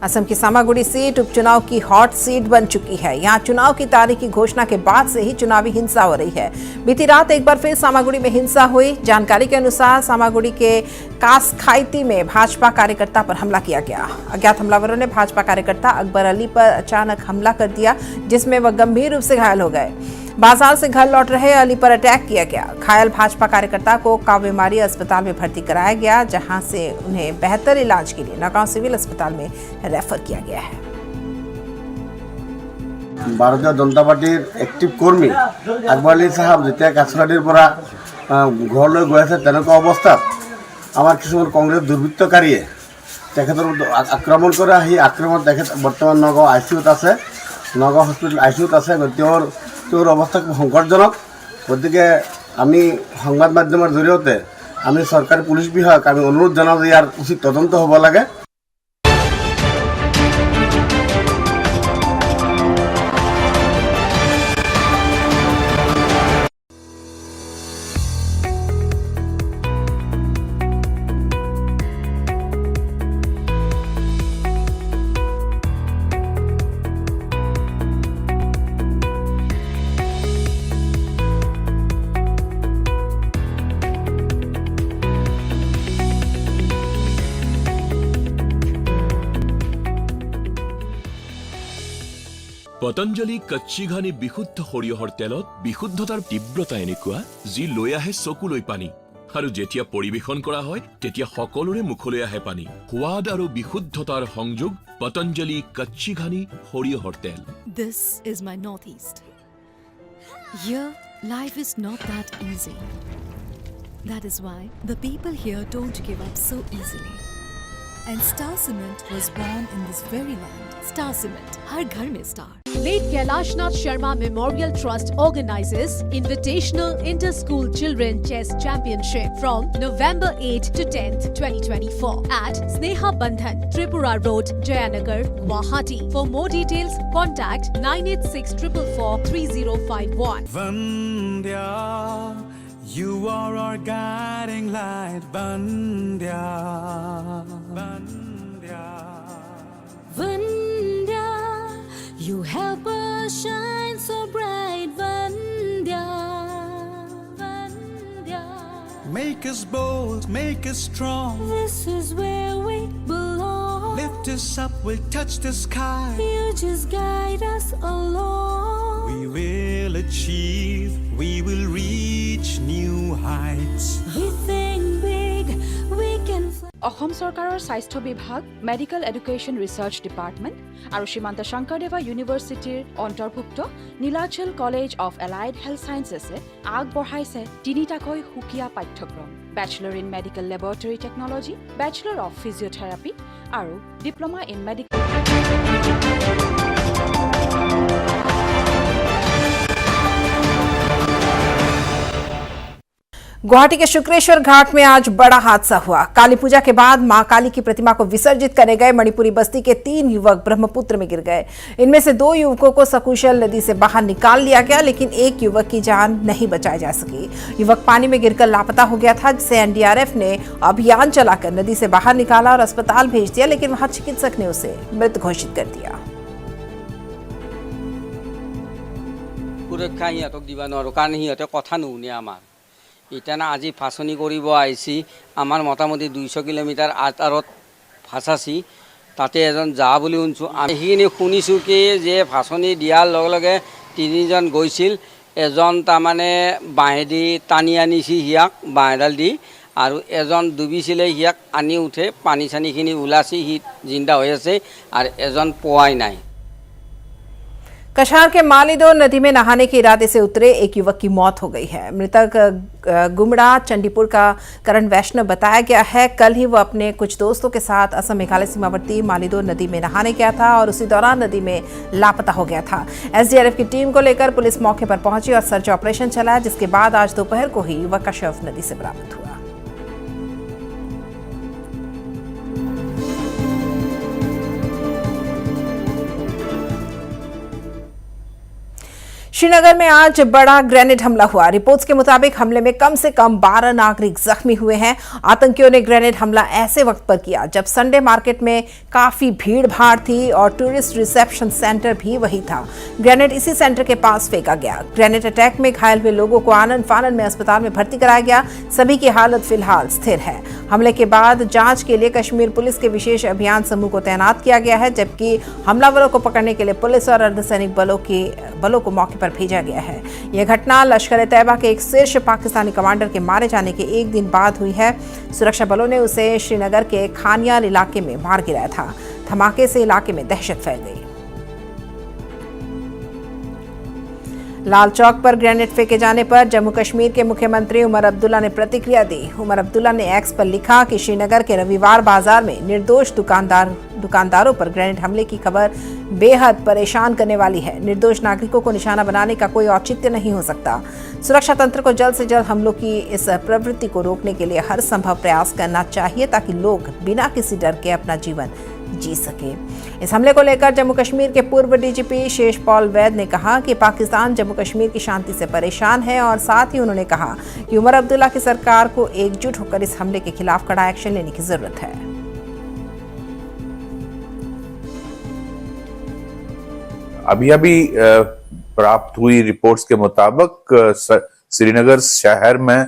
S7: असम की सामागुड़ी सीट उपचुनाव की हॉट सीट बन चुकी है। यहां चुनाव की तारीख की घोषणा के बाद से ही चुनावी हिंसा हो रही है। बीती रात एक बार फिर सामागुड़ी में हिंसा हुई। जानकारी के अनुसार सामागुड़ी के कासखाइती में भाजपा कार्यकर्ता पर हमला किया गया। अज्ञात हमलावरों ने भाजपा कार्यकर्ता अकबर अली पर अचानक हमला कर दिया, जिसमें वह गंभीर रूप से घायल हो गए। बाजार से घर लौट रहे अली पर अटैक किया गया। घायल भाजपा कार्यकर्ता को कावेमारी अस्पताल में भर्ती कराया गया, जहां से उन्हें बेहतर इलाज के लिए नगांव सिविल अस्पताल में रेफर किया गया है।
S8: भारतीय जनता पार्टीर एक्टिव कर्मी अकबर अली साहब जेतिया काछुवाडीर পৰা ঘৰলৈ গৈ আছে, তেনেকুৱা অৱস্থাত আমাৰ কিছুমান কংগ্ৰেছ দুৰ্বৃত্তকাৰীয়ে তেখেতৰ আক্ৰমণ কৰে। সেই আক্ৰমণত তেখেত বৰ্তমান নগাঁও আইচিউত আছে, নগাঁও হস্পিটেল আইচিউত আছে। তেওঁৰ অৱস্থা খুব সংকটজনক। গতিকে আমি সংবাদ মাধ্যমৰ জৰিয়তে আমি চৰকাৰী পুলিচ বিভাগক আমি অনুৰোধ জনাওঁ যে ইয়াৰ উচিত তদন্ত হ'ব লাগে।
S10: পতঞ্জলি কচ্চি ঘানি বিশুদ্ধ সৰিয়হৰ তেলত বিশুদ্ধতাৰ তীব্ৰতা এনেকুৱা যি লৈ আহে চকুলৈ পানী, আৰু যেতিয়া পৰিবেশন কৰা হয় তেতিয়া সকলোৰে মুখলৈ আহে পানী। সোৱাদ আৰু বিশুদ্ধতাৰ সংযোগ পতঞ্জলি কচ্চি ঘানি সৰিয়হৰ তেল।
S11: This is my northeast. Here life is not that easy. That is why the people here don't give up so easily. And Star Cement was born in this very land. Star Cement, har ghar mein star.
S4: Late Kailashnath Sharma Memorial Trust organizes Invitational Inter-School Children Chess Championship from November 8 to 10th, 2024 at Sneha Bandhan, Tripura Road, Jayanagar, Guwahati. For more details, contact 9864443051.
S14: Vandya, you are our guiding light, Vandya. Vandya.
S22: Vandya, you help us shine so bright, Vandya.
S14: Make us bold, make us strong.
S22: This is where we belong.
S14: Lift us up, we'll touch the sky.
S22: You just guide us along.
S14: We will achieve, we will reach new heights.
S22: We think big, we can fly.
S5: অসম চৰকাৰৰ স্বাস্থ্য বিভাগ, medical education research department আৰু শ্ৰীমন্ত শংকৰদেৱা ইউনিভাৰ্চিটিৰ অন্তৰ্ভুক্ত Nilachal college of allied health ছায়েন্সেছে আগবঢ়াইছে 3টাকৈ সুকীয়া পাঠ্যক্ৰম: bachelor in medical laboratory technology, bachelor of physiotherapy আৰু ডিপ্ল'মা ইন মেডিকেল।
S7: गुवाहाटी के शुक्रेश्वर घाट में आज बड़ा हादसा हुआ। काली पूजा के बाद मां काली की प्रतिमा को विसर्जित करने गए मणिपुरी बस्ती के 3 युवक ब्रह्मपुत्र में गिर गए। इनमें से 2 युवकों को सकुशल नदी से बाहर निकाल लिया गया, लेकिन एक युवक की जान नहीं बचाई जा सकी। युवक पानी में गिरकर लापता हो गया था, जिसे एनडीआरएफ ने अभियान चलाकर नदी से बाहर निकाला और अस्पताल भेज दिया, लेकिन वहां चिकित्सक ने उसे मृत घोषित कर दिया।
S12: सुरक्षा सिहतक दिबा नरो कारण सिहते कथा नुने आमार इतना আজি ফাঁচনি কৰিব আইছি। আমাৰ মোটামুটি 200 কিলোমিটাৰ আঁতৰত ফাঁচাছি, তাতে এজন যা বুলি শুনছোঁ। আমি সেইখিনি শুনিছোঁ কি যে ফাঁচনি দিয়াৰ লগে লগে 3জন গৈছিল, এজন তাৰমানে বাঁহেদি টানি আনিছি হিয়াক বাঁহেডাল দি, আৰু এজন ডুবিছিলে হিয়াক আনি উঠে পানী চানীখিনি ওলাইছি, সি জিন্দা হৈ আছে, আৰু এজন পোৱাই নাই।
S7: कछार के मालीदो नदी में नहाने के इरादे से उतरे एक युवक की मौत हो गई है। मृतक गुमड़ा चंडीपुर का करण वैष्णव बताया गया है। कल ही वो अपने कुछ दोस्तों के साथ असम मेघालय सीमावर्ती मालीदो नदी में नहाने गया था और उसी दौरान नदी में लापता हो गया था। एसडीआरएफ की टीम को लेकर पुलिस मौके पर पहुंची और सर्च ऑपरेशन चलाया, जिसके बाद आज दोपहर को ही युवक का शव नदी से बरामद हुआ। श्रीनगर में आज बड़ा ग्रेनेड हमला हुआ। रिपोर्ट्स के मुताबिक हमले में कम से कम 12 नागरिक जख्मी हुए हैं। आतंकियों ने ग्रेनेड हमला ऐसे वक्त पर किया जब संडे मार्केट में काफी भीड़ भाड़ थी और टूरिस्ट रिसेप्शन सेंटर भी वही था। ग्रेनेड इसी सेंटर के पास फेंका गया। ग्रेनेड अटैक में घायल हुए लोगों को आनंद फानन में अस्पताल में भर्ती कराया गया। सभी की हालत फिलहाल स्थिर है। हमले के बाद जांच के लिए कश्मीर पुलिस के विशेष अभियान समूह को तैनात किया गया है, जबकि हमलावरों को पकड़ने के लिए पुलिस और अर्धसैनिक बलों को मौके पर भेजा गया है। यह घटना लश्कर तैयबा के एक शीर्ष पाकिस्तानी कमांडर के मारे जाने के एक दिन बाद हुई है। सुरक्षा बलों ने उसे श्रीनगर के खानियाल इलाके में मार गिराया था। धमाके से इलाके में दहशत फैल गई। लाल चौक पर ग्रेनेड फेंके जाने पर जम्मू कश्मीर के मुख्यमंत्री उमर अब्दुल्ला ने प्रतिक्रिया दी। उमर अब्दुल्ला ने एक्स पर लिखा कि श्रीनगर के रविवार बाजार में निर्दोष दुकानदारों पर ग्रेनेड हमले की खबर बेहद परेशान करने वाली है। निर्दोष नागरिकों को निशाना बनाने का कोई औचित्य नहीं हो सकता। सुरक्षा तंत्र को जल्द से जल्द हमलों की इस प्रवृत्ति को रोकने के लिए हर संभव प्रयास करना चाहिए, ताकि लोग बिना किसी डर के अपना जीवन जी सके। इस हमले को लेकर जम्मू कश्मीर के पूर्व डीजीपी शेष पॉल वैद ने कहा कि पाकिस्तान जम्मू कश्मीर की शांति से परेशान है, और साथ ही उन्होंने कहा कि उमर अब्दुल्ला की सरकार को एकजुट होकर इस हमले के खिलाफ कड़ा एक्शन लेने की जरूरत है।
S13: अभी प्राप्त हुई रिपोर्ट्स के मुताबिक श्रीनगर शहर में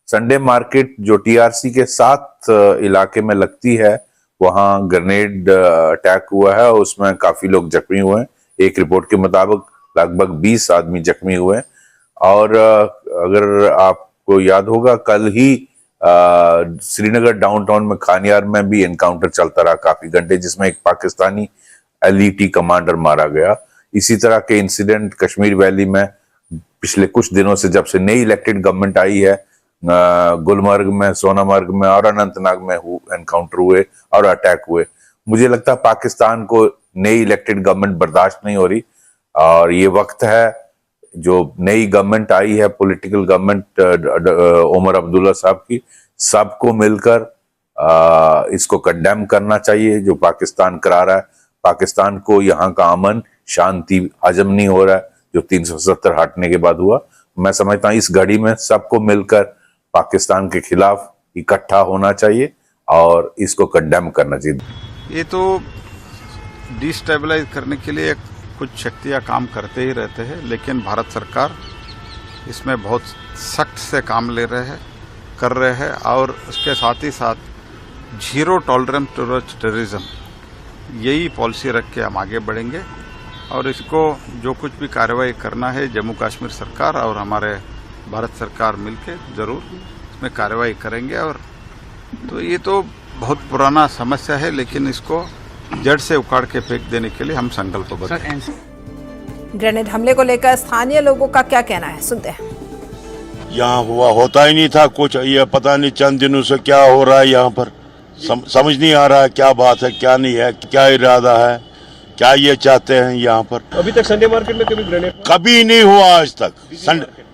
S13: संडे मार्केट जो टीआरसी के साथ इलाके में लगती है, वहां ग्रेनेड अटैक हुआ है और उसमें काफी लोग जख्मी हुए हैं। एक रिपोर्ट के मुताबिक लगभग 20 आदमी जख्मी हुए हैं। और अगर आपको याद होगा, कल ही श्रीनगर डाउनटाउन में खानियार में भी एनकाउंटर चलता रहा काफी घंटे, जिसमें एक पाकिस्तानी एलईटी कमांडर मारा गया। इसी तरह के इंसिडेंट कश्मीर वैली में पिछले कुछ दिनों से, जब से नई इलेक्टेड गवर्नमेंट आई है, गुलमर्ग में, सोनामर्ग में और अनंतनाग में एनकाउंटर हुए और अटैक हुए। मुझे लगता है पाकिस्तान को नई इलेक्टेड गवर्नमेंट बर्दाश्त नहीं हो रही, और ये वक्त है जो नई गवर्नमेंट आई है, पॉलिटिकल गवर्नमेंट उमर अब्दुल्ला साहब की, सबको मिलकर इसको कंडेम करना चाहिए जो पाकिस्तान करा रहा है। पाकिस्तान को यहाँ का अमन शांति हजम नहीं हो रहा है, जो 370 हटने के बाद हुआ। मैं समझता हूँ इस घड़ी में सबको मिलकर पाकिस्तान के खिलाफ इकट्ठा होना चाहिए और इसको कंडेम करना चाहिए।
S15: ये तो डिस्टेबलाइज करने के लिए कुछ शक्तियां काम करते ही रहते हैं, लेकिन भारत सरकार इसमें बहुत सख्त से काम ले रहे हैं। कर रहे हैं और उसके साथ ही साथ जीरो टॉलरेंस टुवर्ड्स टेररिज्म, यही पॉलिसी रख के हम आगे बढ़ेंगे और इसको जो कुछ भी कार्रवाई करना है जम्मू कश्मीर सरकार और हमारे भारत सरकार मिलके जरूर इसमें कार्रवाई करेंगे। और तो ये तो बहुत पुराना समस्या है, लेकिन इसको जड़ से उखाड़ के फेंक देने के लिए हम संकल्पबद्ध हैं।
S7: ग्रेनेड हमले को लेकर स्थानीय लोगों का क्या कहना है, सुनते हैं।
S1: यहाँ हुआ होता ही नहीं था कुछ, ये पता नहीं चंद दिनों से क्या हो रहा है यहाँ पर, समझ नहीं आ रहा है क्या बात है क्या नहीं है, क्या इरादा है, क्या ये चाहते हैं यहाँ पर।
S24: अभी तक संडे मार्केट में कभी ग्रेनेड
S1: कभी नहीं हुआ आज तक।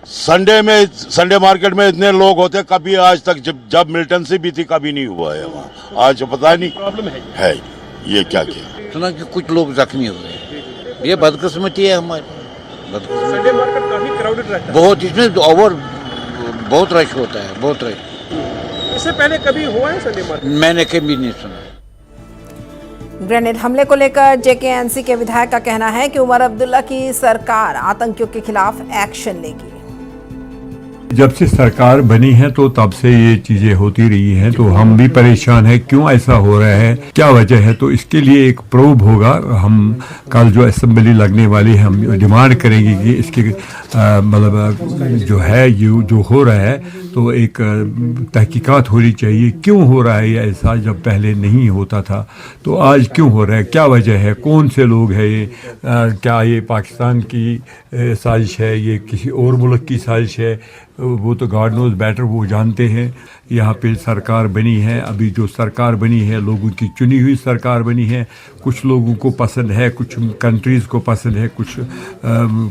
S1: संडे मार्केट में इतने लोग होते कभी आज तक, जब मिलिटेंसी भी थी कभी नहीं हुआ है वहाँ। आज पता नहीं
S24: प्रॉब्लम
S1: है ये क्या किया।
S3: सुना कि कुछ लोग जख्मी हुए, ये बदकिस्मती है हमारी।
S24: संडे मार्केट काफी क्राउडेड रहता है,
S3: बहुत, इसमें ओवर बहुत रश होता है, बहुत रश।
S24: इससे पहले कभी हुआ है संडे मार्केट?
S3: मैंने कभी नहीं सुना।
S7: ग्रेनेड हमले को लेकर जेकेएनसी के विधायक का कहना है कि उमर अब्दुल्ला की सरकार आतंकियों के खिलाफ एक्शन लेगी।
S6: जब से सरकार बनी है तो तब से ये चीजें होती रही हैं, तो हम भी परेशान हैं क्यों ऐसा हो रहा है, क्या वजह है। तो इसके लिए एक प्रोब होगा, हम कल जो असेंबली लगने वाली है हम डिमांड करेंगे कि इसके मतलब जो है जो हो रहा है तो एक तहकीकात होनी चाहिए, क्यों हो रहा है ये ऐसा जब पहले नहीं होता था, तो आज क्यों हो रहा है, क्या वजह है, कौन से लोग हैं ये, क्या ये पाकिस्तान की साजिश है, ये किसी और मुल्क की साजिश है, वो तो गॉड नोज बेटर, वो जानते हैं। यहाँ पे सरकार बनी है, अभी जो सरकार बनी है लोगों की चुनी हुई सरकार बनी है, कुछ लोगों को पसंद है, कुछ कंट्रीज़ को पसंद है, कुछ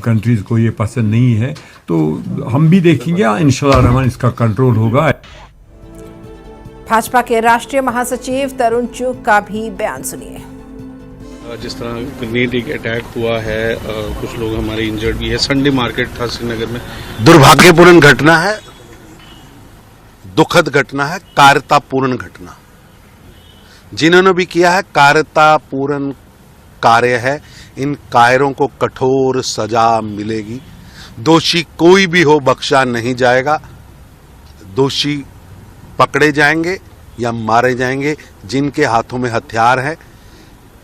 S6: कंट्रीज़ को ये पसंद नहीं है, तो हम भी देखेंगे इंशाल्लाह रहमान इसका कंट्रोल होगा।
S7: भाजपा के राष्ट्रीय महासचिव तरुण चुग का भी बयान सुनिए।
S16: जिस तरह ग्रेनेड अटैक हुआ है, कुछ लोग हमारे इंजर्ड भी है, संडे मार्केट था श्रीनगर में,
S17: दुर्भाग्यपूर्ण घटना है, दुखद घटना है, कायरतापूर्ण घटना। जिन्होंने भी किया है कायरतापूर्ण कार्य है, इन कायरों को कठोर सजा मिलेगी। दोषी कोई भी हो बख्शा नहीं जाएगा, दोषी पकड़े जाएंगे या मारे जाएंगे। जिनके हाथों में हथियार है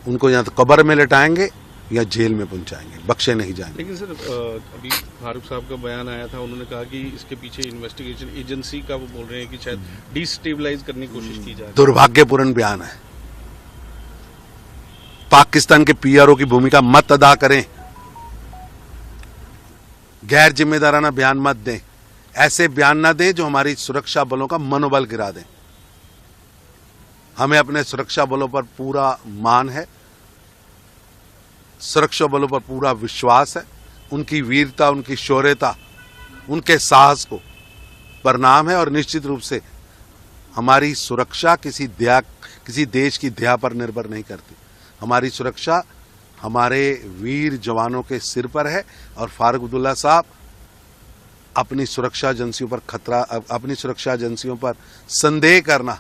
S17: उनको या तो कब्र में लटाएंगे या जेल में पहुंचाएंगे, बख्शे नहीं जाएंगे।
S16: लेकिन सर अभी फारूक साहब का बयान आया था, उन्होंने कहा कि इसके पीछे इन्वेस्टिगेशन एजेंसी का वो बोल रहे हैं कि शायद डिस्टेबलाइज करने की कोशिश की जाए।
S17: दुर्भाग्यपूर्ण बयान है। पाकिस्तान के पीआरओ की भूमिका मत अदा करें, गैर जिम्मेदाराना बयान मत दें, ऐसे बयान ना दें जो हमारी सुरक्षा बलों का मनोबल गिरा दें। हमें अपने सुरक्षा बलों पर पूरा मान है, सुरक्षा बलों पर पूरा विश्वास है, उनकी वीरता, उनकी शौर्यता, उनके साहस को प्रणाम है। और निश्चित रूप से हमारी सुरक्षा किसी देश की दया पर निर्भर नहीं करती। हमारी सुरक्षा हमारे वीर जवानों के सिर पर है। और फारूक अब्दुल्ला साहब अपनी सुरक्षा एजेंसियों पर अपनी सुरक्षा एजेंसियों पर संदेह करना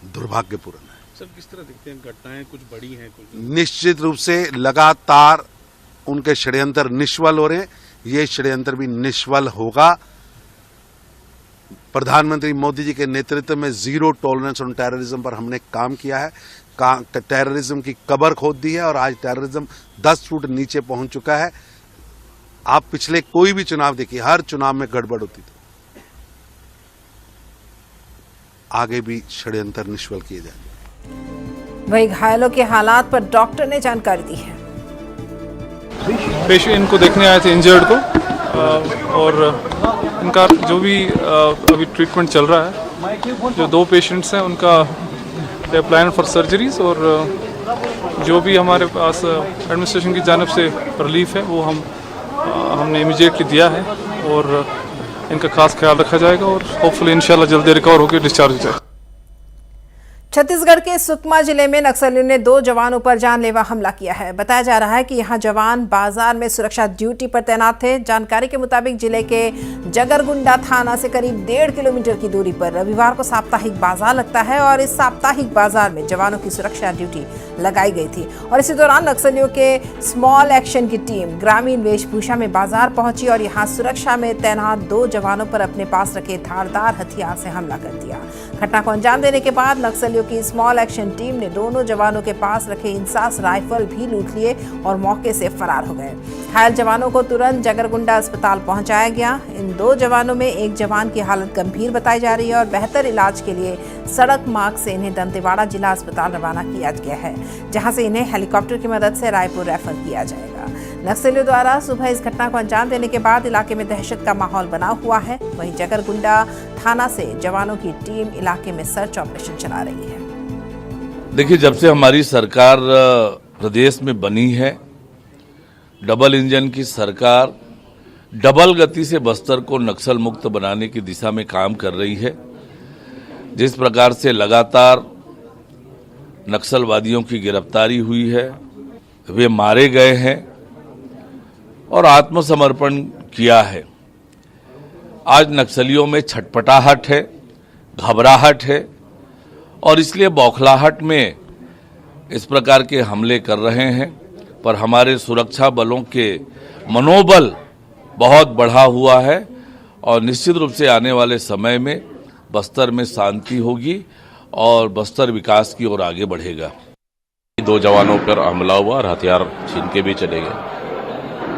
S17: दुर्भाग्यपूर्ण है।
S16: सर किस तरह दिखते हैं घटनाएं, कुछ बड़ी हैं कुछ?
S17: निश्चित रूप से लगातार उनके षड्यंत्र निष्फल हो रहे हैं, ये षड्यंत्र भी निष्फल होगा। प्रधानमंत्री मोदी जी के नेतृत्व में जीरो टॉलरेंस ऑन टेररिज्म पर हमने काम किया है, टेररिज्म की कबर खोद दी है और आज टेररिज्म 10 फुट नीचे पहुंच चुका है। आप पिछले कोई भी चुनाव देखिए, हर चुनाव में गड़बड़ होती थी, आगे भी षड्यंत्र निष्फल किए जाएंगे।
S7: वही घायलों के हालात पर डॉक्टर ने जानकारी दी है।
S18: पेशेंट इनको देखने आए थे इंजर्ड को, और इनका जो भी अभी ट्रीटमेंट चल रहा है, जो 2 पेशेंट्स हैं उनका प्लान फॉर सर्जरीज, और जो भी हमारे पास एडमिनिस्ट्रेशन की जानिब से रिलीफ है वो हमने इमीडिएटली दिया है, और इनका खास ख्याल रखा जाएगा और होपफुली इंशाल्लाह जल्दी रिकवर होकर डिस्चार्ज हो जाए।
S7: छत्तीसगढ़ के सुकमा जिले में नक्सलियों ने 2 जवानों पर जानलेवा हमला किया है। बताया जा रहा है कि यहां जवान बाजार में सुरक्षा ड्यूटी पर तैनात थे। जानकारी के मुताबिक जिले के जगरगुंडा थाना से करीब 1.5 किलोमीटर की दूरी पर रविवार को साप्ताहिक बाजार लगता है और इस साप्ताहिक बाजार में जवानों की सुरक्षा ड्यूटी लगाई गई थी और इसी दौरान नक्सलियों के स्मॉल एक्शन की टीम ग्रामीण वेशभूषा में बाजार पहुंची और यहां सुरक्षा में तैनात 2 जवानों पर अपने पास रखे धारदार हथियार से हमला कर दिया। घटना को अंजाम देने के बाद नक्सलियों की स्मॉल एक्शन टीम ने दोनों जवानों के पास रखे इंसास राइफल भी लूट लिए और मौके से फरार हो गए। घायल जवानों को तुरंत जगरगुंडा अस्पताल पहुंचाया गया। इन 2 जवानों में एक जवान की हालत गंभीर बताई जा रही है और बेहतर इलाज के लिए सड़क मार्ग से इन्हें दंतेवाड़ा जिला अस्पताल रवाना किया गया है, जहां से इन्हें हेलीकॉप्टर की मदद से रायपुर रेफर किया जाएगा। नक्सलियों द्वारा सुबह इस घटना को अंजाम देने के बाद इलाके में दहशत का माहौल बना हुआ है। वहीं जगरगुंडा थाना से जवानों की टीम इलाके में सर्च ऑपरेशन चला रही है।
S9: देखिए, जब से हमारी सरकार प्रदेश में बनी है, डबल इंजन की सरकार डबल गति से बस्तर को नक्सल मुक्त बनाने की दिशा में काम कर रही है। जिस प्रकार से लगातार नक्सलवादियों की गिरफ्तारी हुई है, वे मारे गए हैं और आत्मसमर्पण किया है। आज नक्सलियों में छटपटाहट है, घबराहट है और इसलिए बौखलाहट में इस प्रकार के हमले कर रहे हैं। पर हमारे सुरक्षा बलों के मनोबल बहुत बढ़ा हुआ है और निश्चित रूप से आने वाले समय में बस्तर में शांति होगी और बस्तर विकास की ओर आगे बढ़ेगा।
S19: 2 जवानों पर हमला हुआ और हथियार छीन के भी चले गए,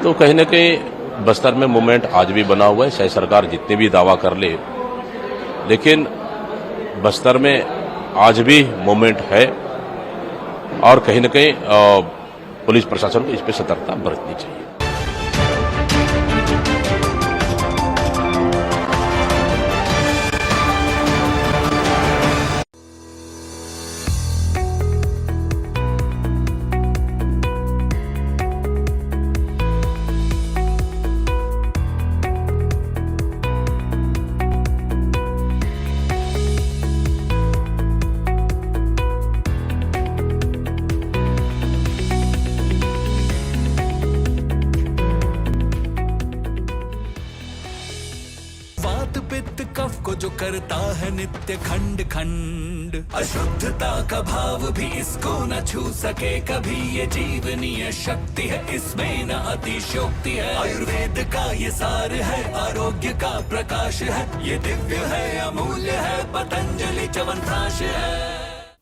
S19: तो कहीं न कहीं बस्तर में मूवमेंट आज भी बना हुआ है। चाहे सरकार जितने भी दावा कर ले, लेकिन बस्तर में आज भी मूवमेंट है और कहीं न कहीं पुलिस प्रशासन को इस पर सतर्कता बरतनी चाहिए।
S14: कफ को जो करता है नित्य खंड खंड, अशुद्धता का भाव भी इसको न छू सके कभी। ये जीवनीय शक्ति है, इसमें न अतिशयोक्ति है। आयुर्वेद का ये सार है, आरोग्य का प्रकाश है। ये दिव्य है, अमूल्य है, पतंजलि च्यवनप्राश है।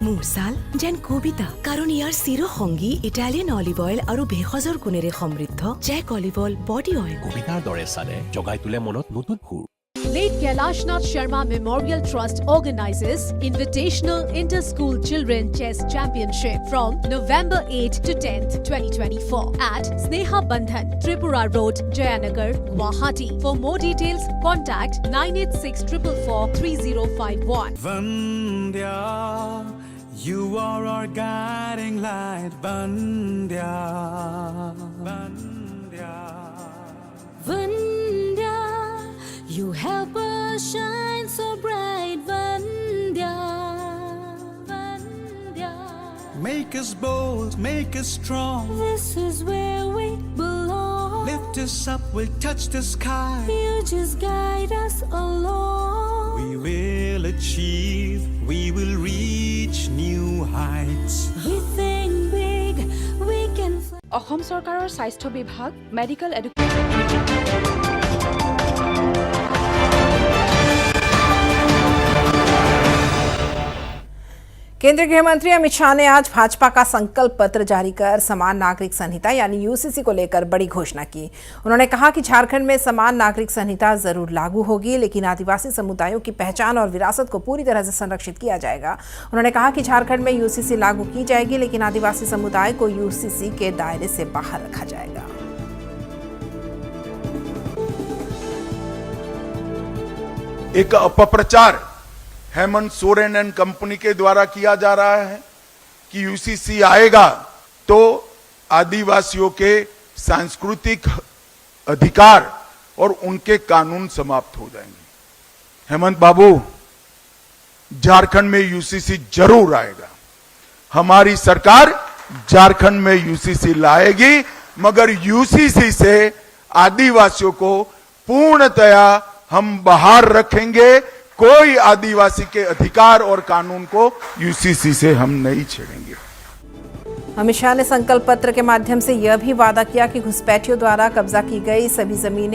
S20: मूरसाल जेन कविता कारण यार सिरो संगी इटालियन ऑलिव ऑयल और भेषजर गुणेरे समृद्ध Jack olive oil body oil.
S21: कवितार दरे साले जगाई तुले मनत नतुन हुर।
S4: Late Kailashnath Sharma Memorial Trust organizes Invitational Inter-School Children Chess Championship from November 8 to 10th, 2024 at Sneha Bandhan, Tripura Road, Jayanagar, Guwahati. For more details, contact 9864443051.
S14: Vandya, you are our guiding light. Vandya, Vandya,
S22: Vandya, you help us shine so bright, Vandya, Vandya.
S14: make us bold, make us strong.
S22: This is where we belong.
S14: Lift us up, we'll touch the sky.
S22: You just guide us along.
S14: We will achieve, we will reach new heights.
S22: We think big, we can fly.
S5: অসম চৰকাৰৰ স্বাস্থ্য বিভাগ medical
S7: केंद्रीय गृह मंत्री अमित शाह ने आज भाजपा का संकल्प पत्र जारी कर समान नागरिक संहिता यानी यूसीसी को लेकर बड़ी घोषणा की। उन्होंने कहा कि झारखंड में समान नागरिक संहिता जरूर लागू होगी, लेकिन आदिवासी समुदायों की पहचान और विरासत को पूरी तरह से संरक्षित किया जाएगा। उन्होंने कहा कि झारखंड में यूसीसी लागू की जाएगी, लेकिन आदिवासी समुदाय को यूसीसी के दायरे से बाहर रखा जाएगा।
S23: एक अपप्रचार हेमंत सोरेन एंड कंपनी के द्वारा किया जा रहा है कि यूसीसी आएगा तो आदिवासियों के सांस्कृतिक अधिकार और उनके कानून समाप्त हो जाएंगे। हेमंत बाबू, झारखंड में यूसीसी जरूर आएगा। हमारी सरकार झारखंड में यूसीसी लाएगी, मगर यूसीसी से आदिवासियों को पूर्णतया हम बाहर रखेंगे। कोई आदिवासी के अधिकार और कानून को यूसीसी से हम नहीं छेड़ेंगे।
S7: अमित शाह ने संकल्प पत्र के माध्यम से यह भी वादा किया कि घुसपैठियों द्वारा कब्जा की गई सभी जमीनें